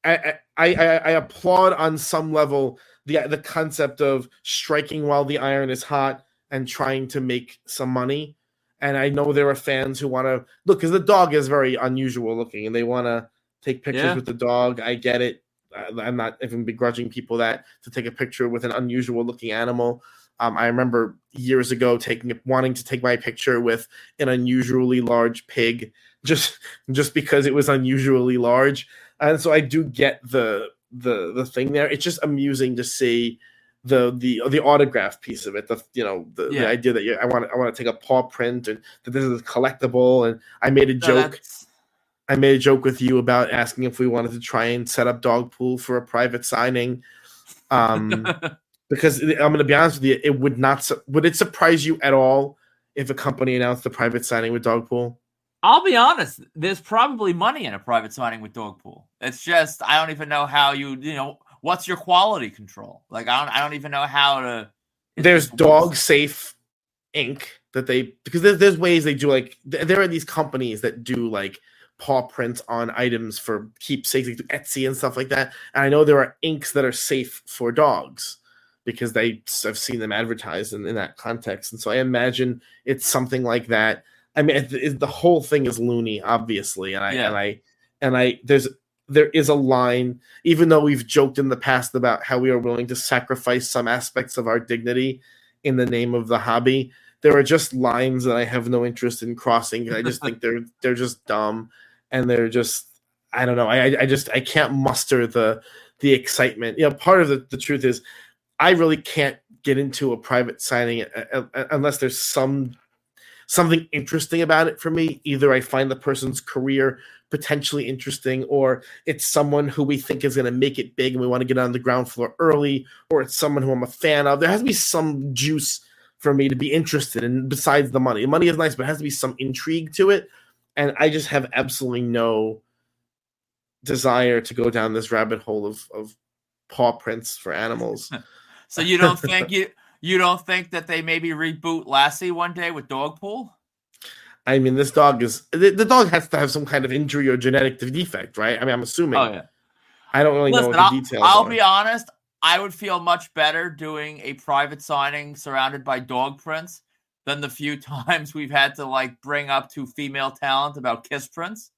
S1: applaud on some level the concept of striking while the iron is hot and trying to make some money. And I know there are fans who want to look because the dog is very unusual looking and they want to take pictures with the dog. I get it. I'm not even begrudging people that to take a picture with an unusual looking animal. I remember years ago wanting to take my picture with an unusually large pig just because it was unusually large. And so I do get the thing there. It's just amusing to see the autograph piece of it, the
S2: Yeah.
S1: idea that I want to take a paw print and that this is collectible. And I made a
S2: No,
S1: joke.
S2: that's
S1: I made a joke with you about asking if we wanted to try and set up Dog Pool for a private signing. Because I'm going to be honest with you, it would it surprise you at all if a company announced a private signing with Dog Pool?
S2: I'll be honest. There's probably money in a private signing with Dog Pool. It's just I don't even know how what's your quality control. Like I don't even know how to.
S1: There's Dog Safe Inc. because there's ways they do, like there are these companies that do like paw prints on items for keepsakes, like Etsy and stuff like that. And I know there are inks that are safe for dogs because I've seen them advertised in that context. And so I imagine it's something like that. I mean, the whole thing is loony, obviously, there is a line. Even though we've joked in the past about how we are willing to sacrifice some aspects of our dignity in the name of the hobby, there are just lines that I have no interest in crossing. I just think they're just dumb, and they're just, I don't know. I can't muster the excitement. Part of the truth is I really can't get into a private signing unless there's something interesting about it for me. Either I find the person's career potentially interesting, or it's someone who we think is going to make it big and we want to get on the ground floor early, or it's someone who I'm a fan of. There has to be some juice for me to be interested in besides the money. The money is nice, but it has to be some intrigue to it. And I just have absolutely no desire to go down this rabbit hole of paw prints for animals.
S2: So you don't think you don't think that they maybe reboot Lassie one day with Dog Pool?
S1: I mean, this dog the dog has to have some kind of injury or genetic defect, right? I mean, I'm assuming.
S2: Oh yeah.
S1: I don't really know what the details are.
S2: I'll be honest. I would feel much better doing a private signing surrounded by dog prints than the few times we've had to like bring up to female talent about kiss prints.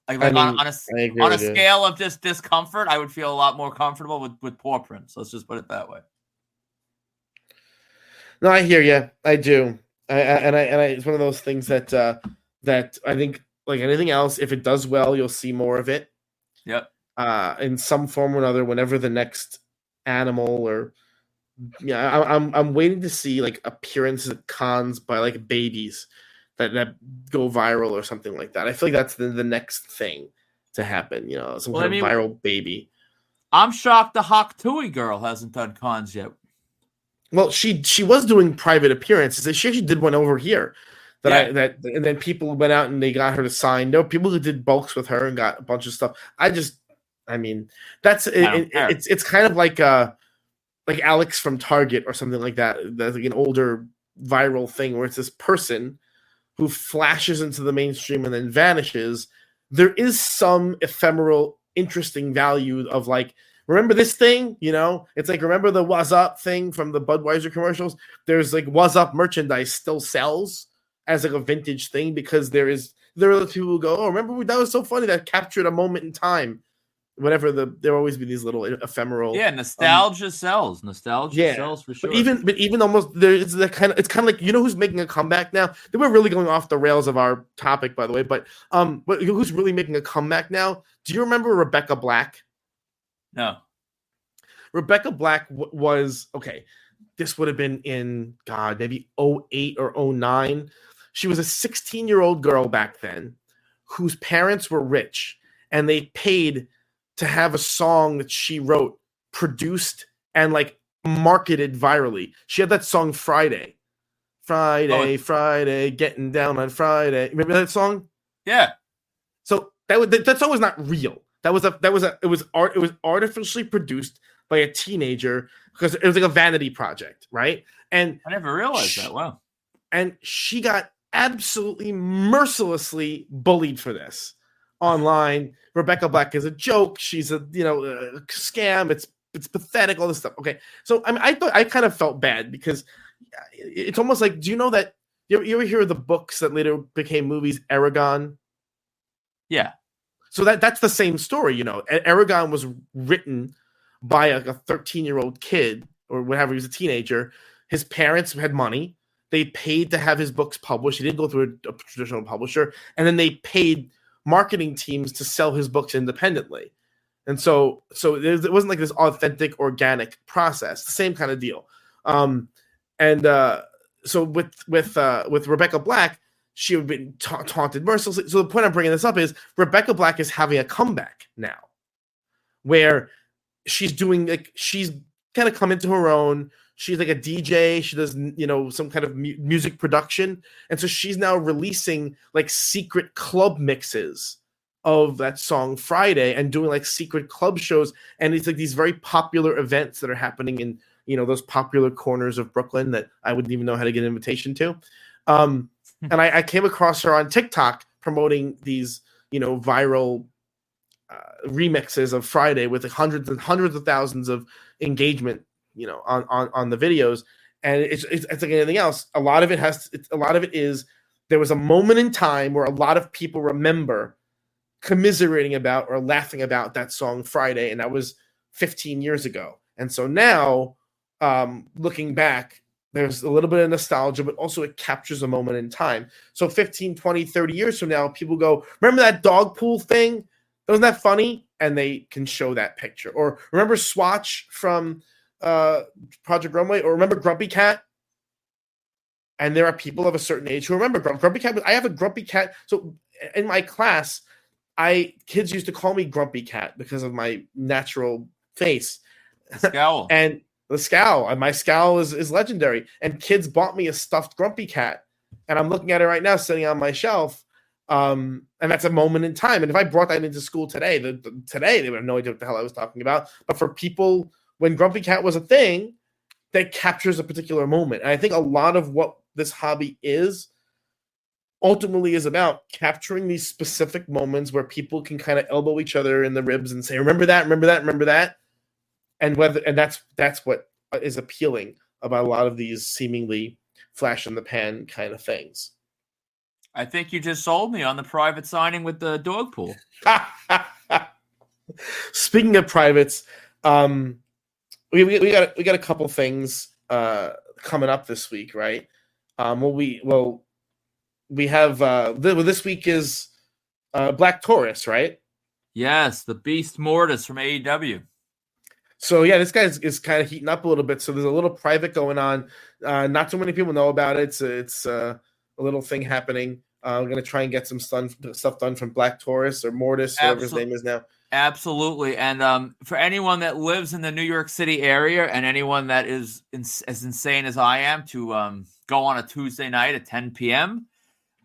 S2: On a scale of just discomfort, I would feel a lot more comfortable with paw prints. Let's just put it that way.
S1: No, I hear you. I do. It's one of those things that I think, like anything else, if it does well, you'll see more of it.
S2: Yep.
S1: In some form or another, whenever the next animal I'm waiting to see like appearances at cons by like babies that go viral or something like that. I feel like that's the next thing to happen. Some kind of viral baby.
S2: I'm shocked the Hawk Tui girl hasn't done cons yet.
S1: Well, she was doing private appearances. She actually did one over here. And then people went out and they got her to sign. There were people who did bulks with her and got a bunch of stuff. That's it. It's kind of like Alex from Target or something like that. That's like an older viral thing where it's this person who flashes into the mainstream and then vanishes. There is some ephemeral, interesting value of like, remember this thing? It's like, remember the What's Up thing from the Budweiser commercials? There's like What's Up merchandise still sells as like a vintage thing because there are the people who go, oh, remember that was so funny, that captured a moment in time. Whatever there will always be these little ephemeral.
S2: Yeah, nostalgia sells. Nostalgia sells for sure.
S1: But even almost it's kind of like, who's making a comeback now? They were really going off the rails of our topic, by the way. But who's really making a comeback now? Do you remember Rebecca Black?
S2: No.
S1: Rebecca Black was okay. This would have been in maybe 2008 or 2009. She was a 16-year-old girl back then whose parents were rich, and they paid to have a song that she wrote produced and like marketed virally. She had that song Friday, getting down on Friday. Remember that song?
S2: Yeah.
S1: So that song was not real. It was artificially produced by a teenager because it was like a vanity project, right? And
S2: I never realized that. Wow.
S1: And she got absolutely mercilessly bullied for this online. Rebecca Black is a joke. She's a scam. It's pathetic. All this stuff. Okay, so I kind of felt bad because it's almost like, do you know that you ever hear of the books that later became movies, Aragon?
S2: Yeah.
S1: So that's the same story. Aragon was written by a 13-year-old kid or whatever. He was a teenager. His parents had money. They paid to have his books published. He didn't go through a traditional publisher, and then they paid marketing teams to sell his books independently. And so it wasn't like this authentic, organic process. The same kind of deal. So with Rebecca Black, she had been taunted mercilessly. So the point I'm bringing this up is Rebecca Black is having a comeback now, where she's doing like she's kind of come into her own. She's like a DJ. She does, some kind of music production. And so she's now releasing like secret club mixes of that song Friday and doing like secret club shows. And it's like these very popular events that are happening in, those popular corners of Brooklyn that I wouldn't even know how to get an invitation to. And I came across her on TikTok promoting these, viral remixes of Friday with like hundreds and hundreds of thousands of engagement, on the videos. And it's like anything else. A lot of it is there was a moment in time where a lot of people remember commiserating about or laughing about that song Friday, and that was 15 years ago. And so now, looking back, there's a little bit of nostalgia, but also it captures a moment in time. So 15, 20, 30 years from now, people go, remember that dog pool thing? Wasn't that funny? And they can show that picture. Or remember Swatch from Project Runway? Or remember Grumpy Cat? And there are people of a certain age who remember Grumpy Cat. I have a Grumpy Cat. So in my class, kids used to call me Grumpy Cat because of my natural face.
S2: Scowl.
S1: And the scowl. And my scowl is legendary. And kids bought me a stuffed Grumpy Cat. And I'm looking at it right now sitting on my shelf. And that's a moment in time. And if I brought that into school today, they would have no idea what the hell I was talking about. But for people, when Grumpy Cat was a thing, that captures a particular moment. And I think a lot of what this hobby ultimately is about capturing these specific moments where people can kind of elbow each other in the ribs and say, remember that, remember that, remember that. And that's what is appealing about a lot of these seemingly flash in the pan kind of things.
S2: I think you just sold me on the private signing with the dog pool.
S1: Speaking of privates, we got a couple things coming up this week, right? We have this week is Black Taurus, right?
S2: Yes, the Beast Mortis from AEW.
S1: So yeah, this guy is kind of heating up a little bit. So there's a little private going on. Not too many people know about it. It's a little thing happening. We're going to try and get some stuff done from Black Taurus or Mortis, whatever his name is now.
S2: Absolutely. And for anyone that lives in the New York City area and anyone that is as insane as I am to go on a Tuesday night at 10 p.m.,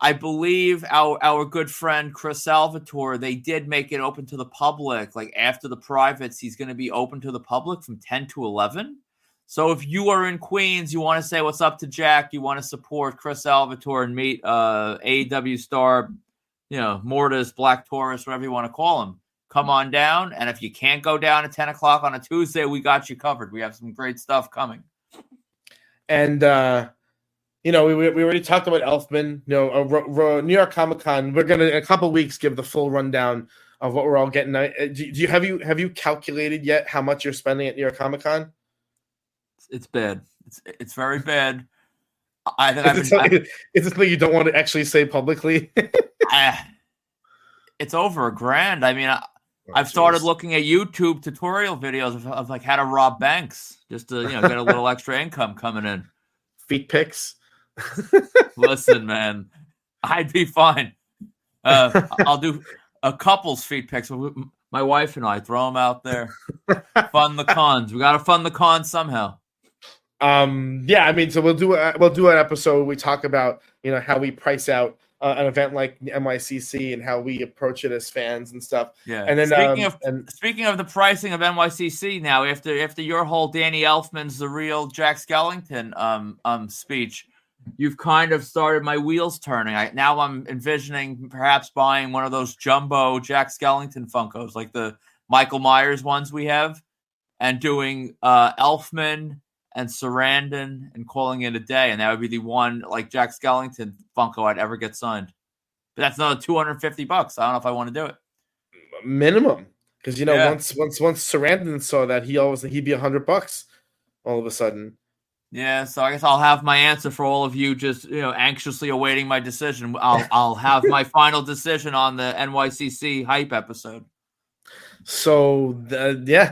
S2: I believe our good friend Chris Salvatore, they did make it open to the public. Like after the privates, he's going to be open to the public from 10 to 11. So if you are in Queens, you want to say what's up to Jack, you want to support Chris Salvatore and meet AEW star, Mortis, Black Taurus, whatever you want to call him, come on down. And if you can't go down at 10 o'clock on a Tuesday, we got you covered. We have some great stuff coming.
S1: And, we already talked about Elfman, New York Comic Con. We're going to, in a couple of weeks, give the full rundown of what we're all getting. Have you calculated yet how much you're spending at New York Comic Con?
S2: It's bad. It's very bad.
S1: Is it something you don't want to actually say publicly?
S2: It's over $1,000. I mean, I've started looking at YouTube tutorial videos of like how to rob banks just to get a little extra income coming in.
S1: Feet pics.
S2: Listen, man, I'd be fine. I'll do a couple's feet pics. My wife and I throw them out there. Fund the cons. We got to fund the cons somehow.
S1: Yeah, I mean, so we'll do an episode where we talk about how we price out an event like NYCC and how we approach it as fans and stuff.
S2: Yeah.
S1: And then
S2: speaking of the pricing of NYCC now, after your whole Danny Elfman's the real Jack Skellington speech, you've kind of started my wheels turning. Now I'm envisioning perhaps buying one of those jumbo Jack Skellington Funkos, like the Michael Myers ones we have, and doing Elfman and Sarandon and calling it a day. And that would be the one like Jack Skellington Funko I'd ever get signed. But that's another $250. I don't know if I want to do it.
S1: Minimum. Because once Sarandon saw that, he'd be $100 all of a sudden.
S2: Yeah, so I guess I'll have my answer for all of you just anxiously awaiting my decision. I'll have my final decision on the NYCC hype episode.
S1: So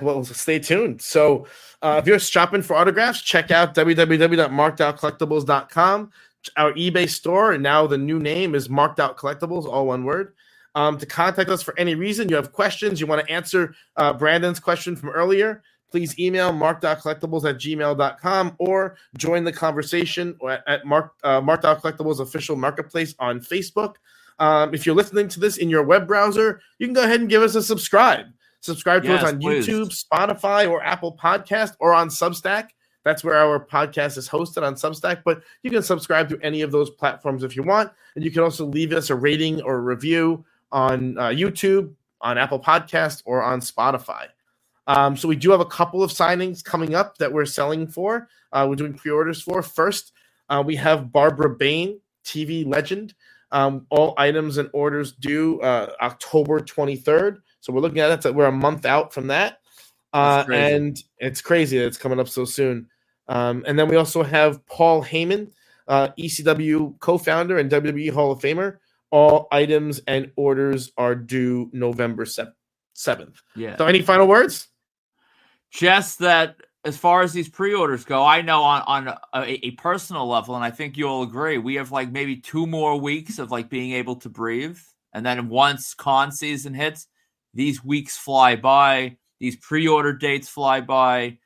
S1: well, stay tuned. So if you're shopping for autographs, check out www.markedoutcollectibles.com, our eBay store, and now the new name is Marked Out Collectibles, all one word. To contact us for any reason, you have questions, you want to answer Brandon's question from earlier, please email markedoutcollectibles@gmail.com or join the conversation at Marked Out Collectibles official marketplace on Facebook. If you're listening to this in your web browser, you can go ahead and give us a subscribe. Subscribe to us on YouTube, Spotify, or Apple Podcast, or on Substack. That's where our podcast is hosted, on Substack. But you can subscribe to any of those platforms if you want. And you can also leave us a rating or a review on YouTube, on Apple Podcast, or on Spotify. So we do have a couple of signings coming up that we're selling for. We're doing pre-orders for. First, we have Barbara Bain, TV legend. All items and orders due October 23rd. So we're looking at it. So we're a month out from that. And it's crazy that it's coming up so soon. And then we also have Paul Heyman, ECW co-founder and WWE Hall of Famer. All items and orders are due November 7th.
S2: Yeah.
S1: So any final words?
S2: Just that as far as these pre-orders go, I know on a personal level, and I think you'll agree, we have like maybe 2 more weeks of like being able to breathe. And then once con season hits, these weeks fly by. These pre-order dates fly by.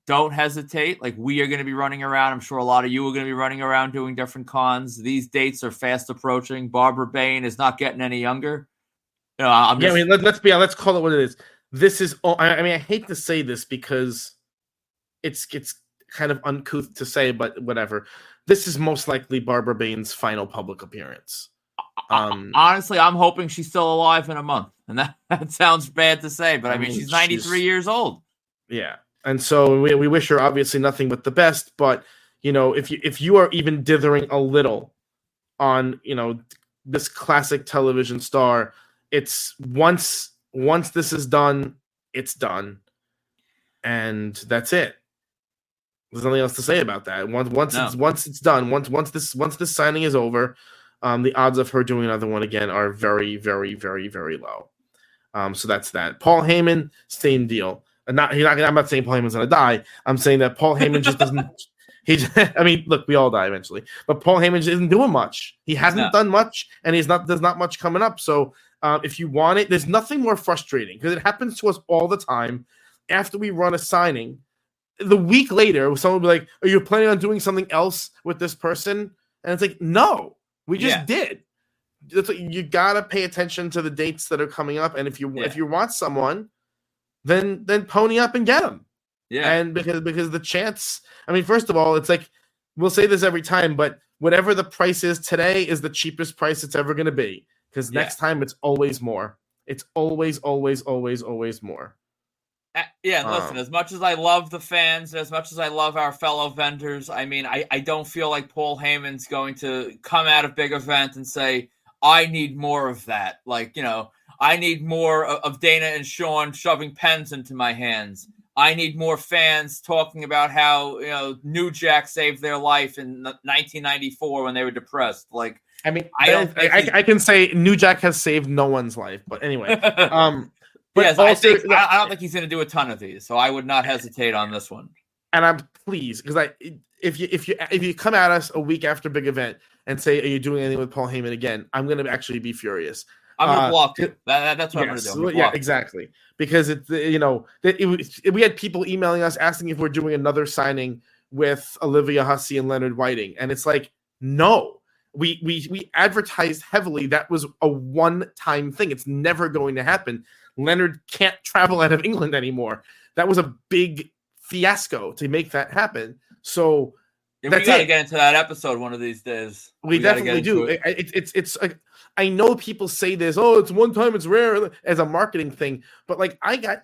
S2: Don't hesitate. Like, we are going to be running around. I'm sure a lot of you are going to be running around doing different cons. These dates are fast approaching. Barbara Bain is not getting any younger. You know,
S1: let's be honest. Let's call it what it is. This is. I hate to say this because it's kind of uncouth to say, but whatever. This is most likely Barbara Bain's final public appearance.
S2: Honestly, I'm hoping she's still alive in a month, and that sounds bad to say, but I mean she's 93 years old.
S1: Yeah, and so we wish her obviously nothing but the best. But you know, if you are even dithering a little on this classic television star, it's once this is done, it's done, and that's it. There's nothing else to say about that. Once it's done, once this signing is over, the odds of her doing another one again are very, very, very, very low. So that's that. Paul Heyman, same deal. I'm not saying Paul Heyman's gonna die. I'm saying that Paul Heyman just doesn't. Look, we all die eventually, but Paul Heyman just isn't doing much. He hasn't done much, and there's not much coming up. So if you want it, there's nothing more frustrating because it happens to us all the time. After we run a signing, the week later, someone will be like, "Are you planning on doing something else with this person?" And it's like, no, we just did. You gotta pay attention to the dates that are coming up, and if you want someone, then pony up and get them. Yeah, and because the chance, first of all, it's like we'll say this every time, but whatever the price is today is the cheapest price it's ever going to be. Because next time it's always more. It's always more.
S2: Listen, as much as I love the fans, as much as I love our fellow vendors, I don't feel like Paul Heyman's going to come out of big event and say, I need more of that. Like, I need more of Dana and Sean shoving pens into my hands. I need more fans talking about how, New Jack saved their life in 1994 when they were depressed. Like,
S1: I can say New Jack has saved no one's life, but anyway.
S2: But yes, I don't think he's going to do a ton of these, so I would not hesitate on this one.
S1: And I'm pleased because if you come at us a week after big event and say, "Are you doing anything with Paul Heyman again?" I'm going to actually be furious.
S2: I'm going to block you. That's what I'm going to do.
S1: Yeah, exactly. Because we had people emailing us asking if we're doing another signing with Olivia Hussey and Leonard Whiting, and it's like, no. We advertised heavily that was a one-time thing. It's never going to happen. Leonard can't travel out of England anymore. That was a big fiasco to make that happen. So
S2: we got to get into that episode one of these days.
S1: We definitely do. It's like, I know people say this, oh, it's one time, it's rare as a marketing thing, but like I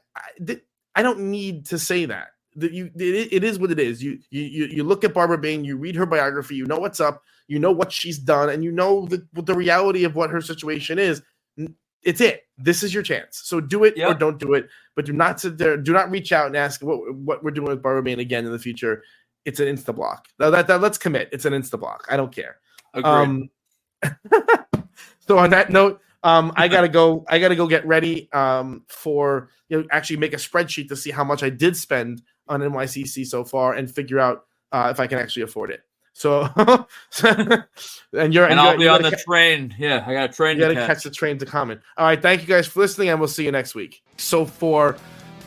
S1: don't need to say that. It is what it is. You look at Barbara Bain, you read her biography, you know what's up, you know what she's done, and you know the reality of what her situation is. It's it. This is your chance. So do it or don't do it. But do not sit there. Do not reach out and ask what we're doing with Barbara Bain again in the future. It's an insta block. Let's commit. It's an insta block. I don't care.
S2: Agreed.
S1: So on that note, I gotta go. I gotta go get ready for actually make a spreadsheet to see how much I did spend on NYCC so far and figure out if I can actually afford it. So,
S2: I'll be on the train. Yeah, I got a train.
S1: You got to catch the train to Common. All right, thank you guys for listening, and we'll see you next week. So for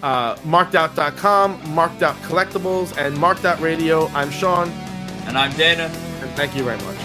S1: markedout.com, Marked Out Collectibles, and Marked Out Radio, I'm Sean.
S2: And I'm Dana.
S1: And thank you very much.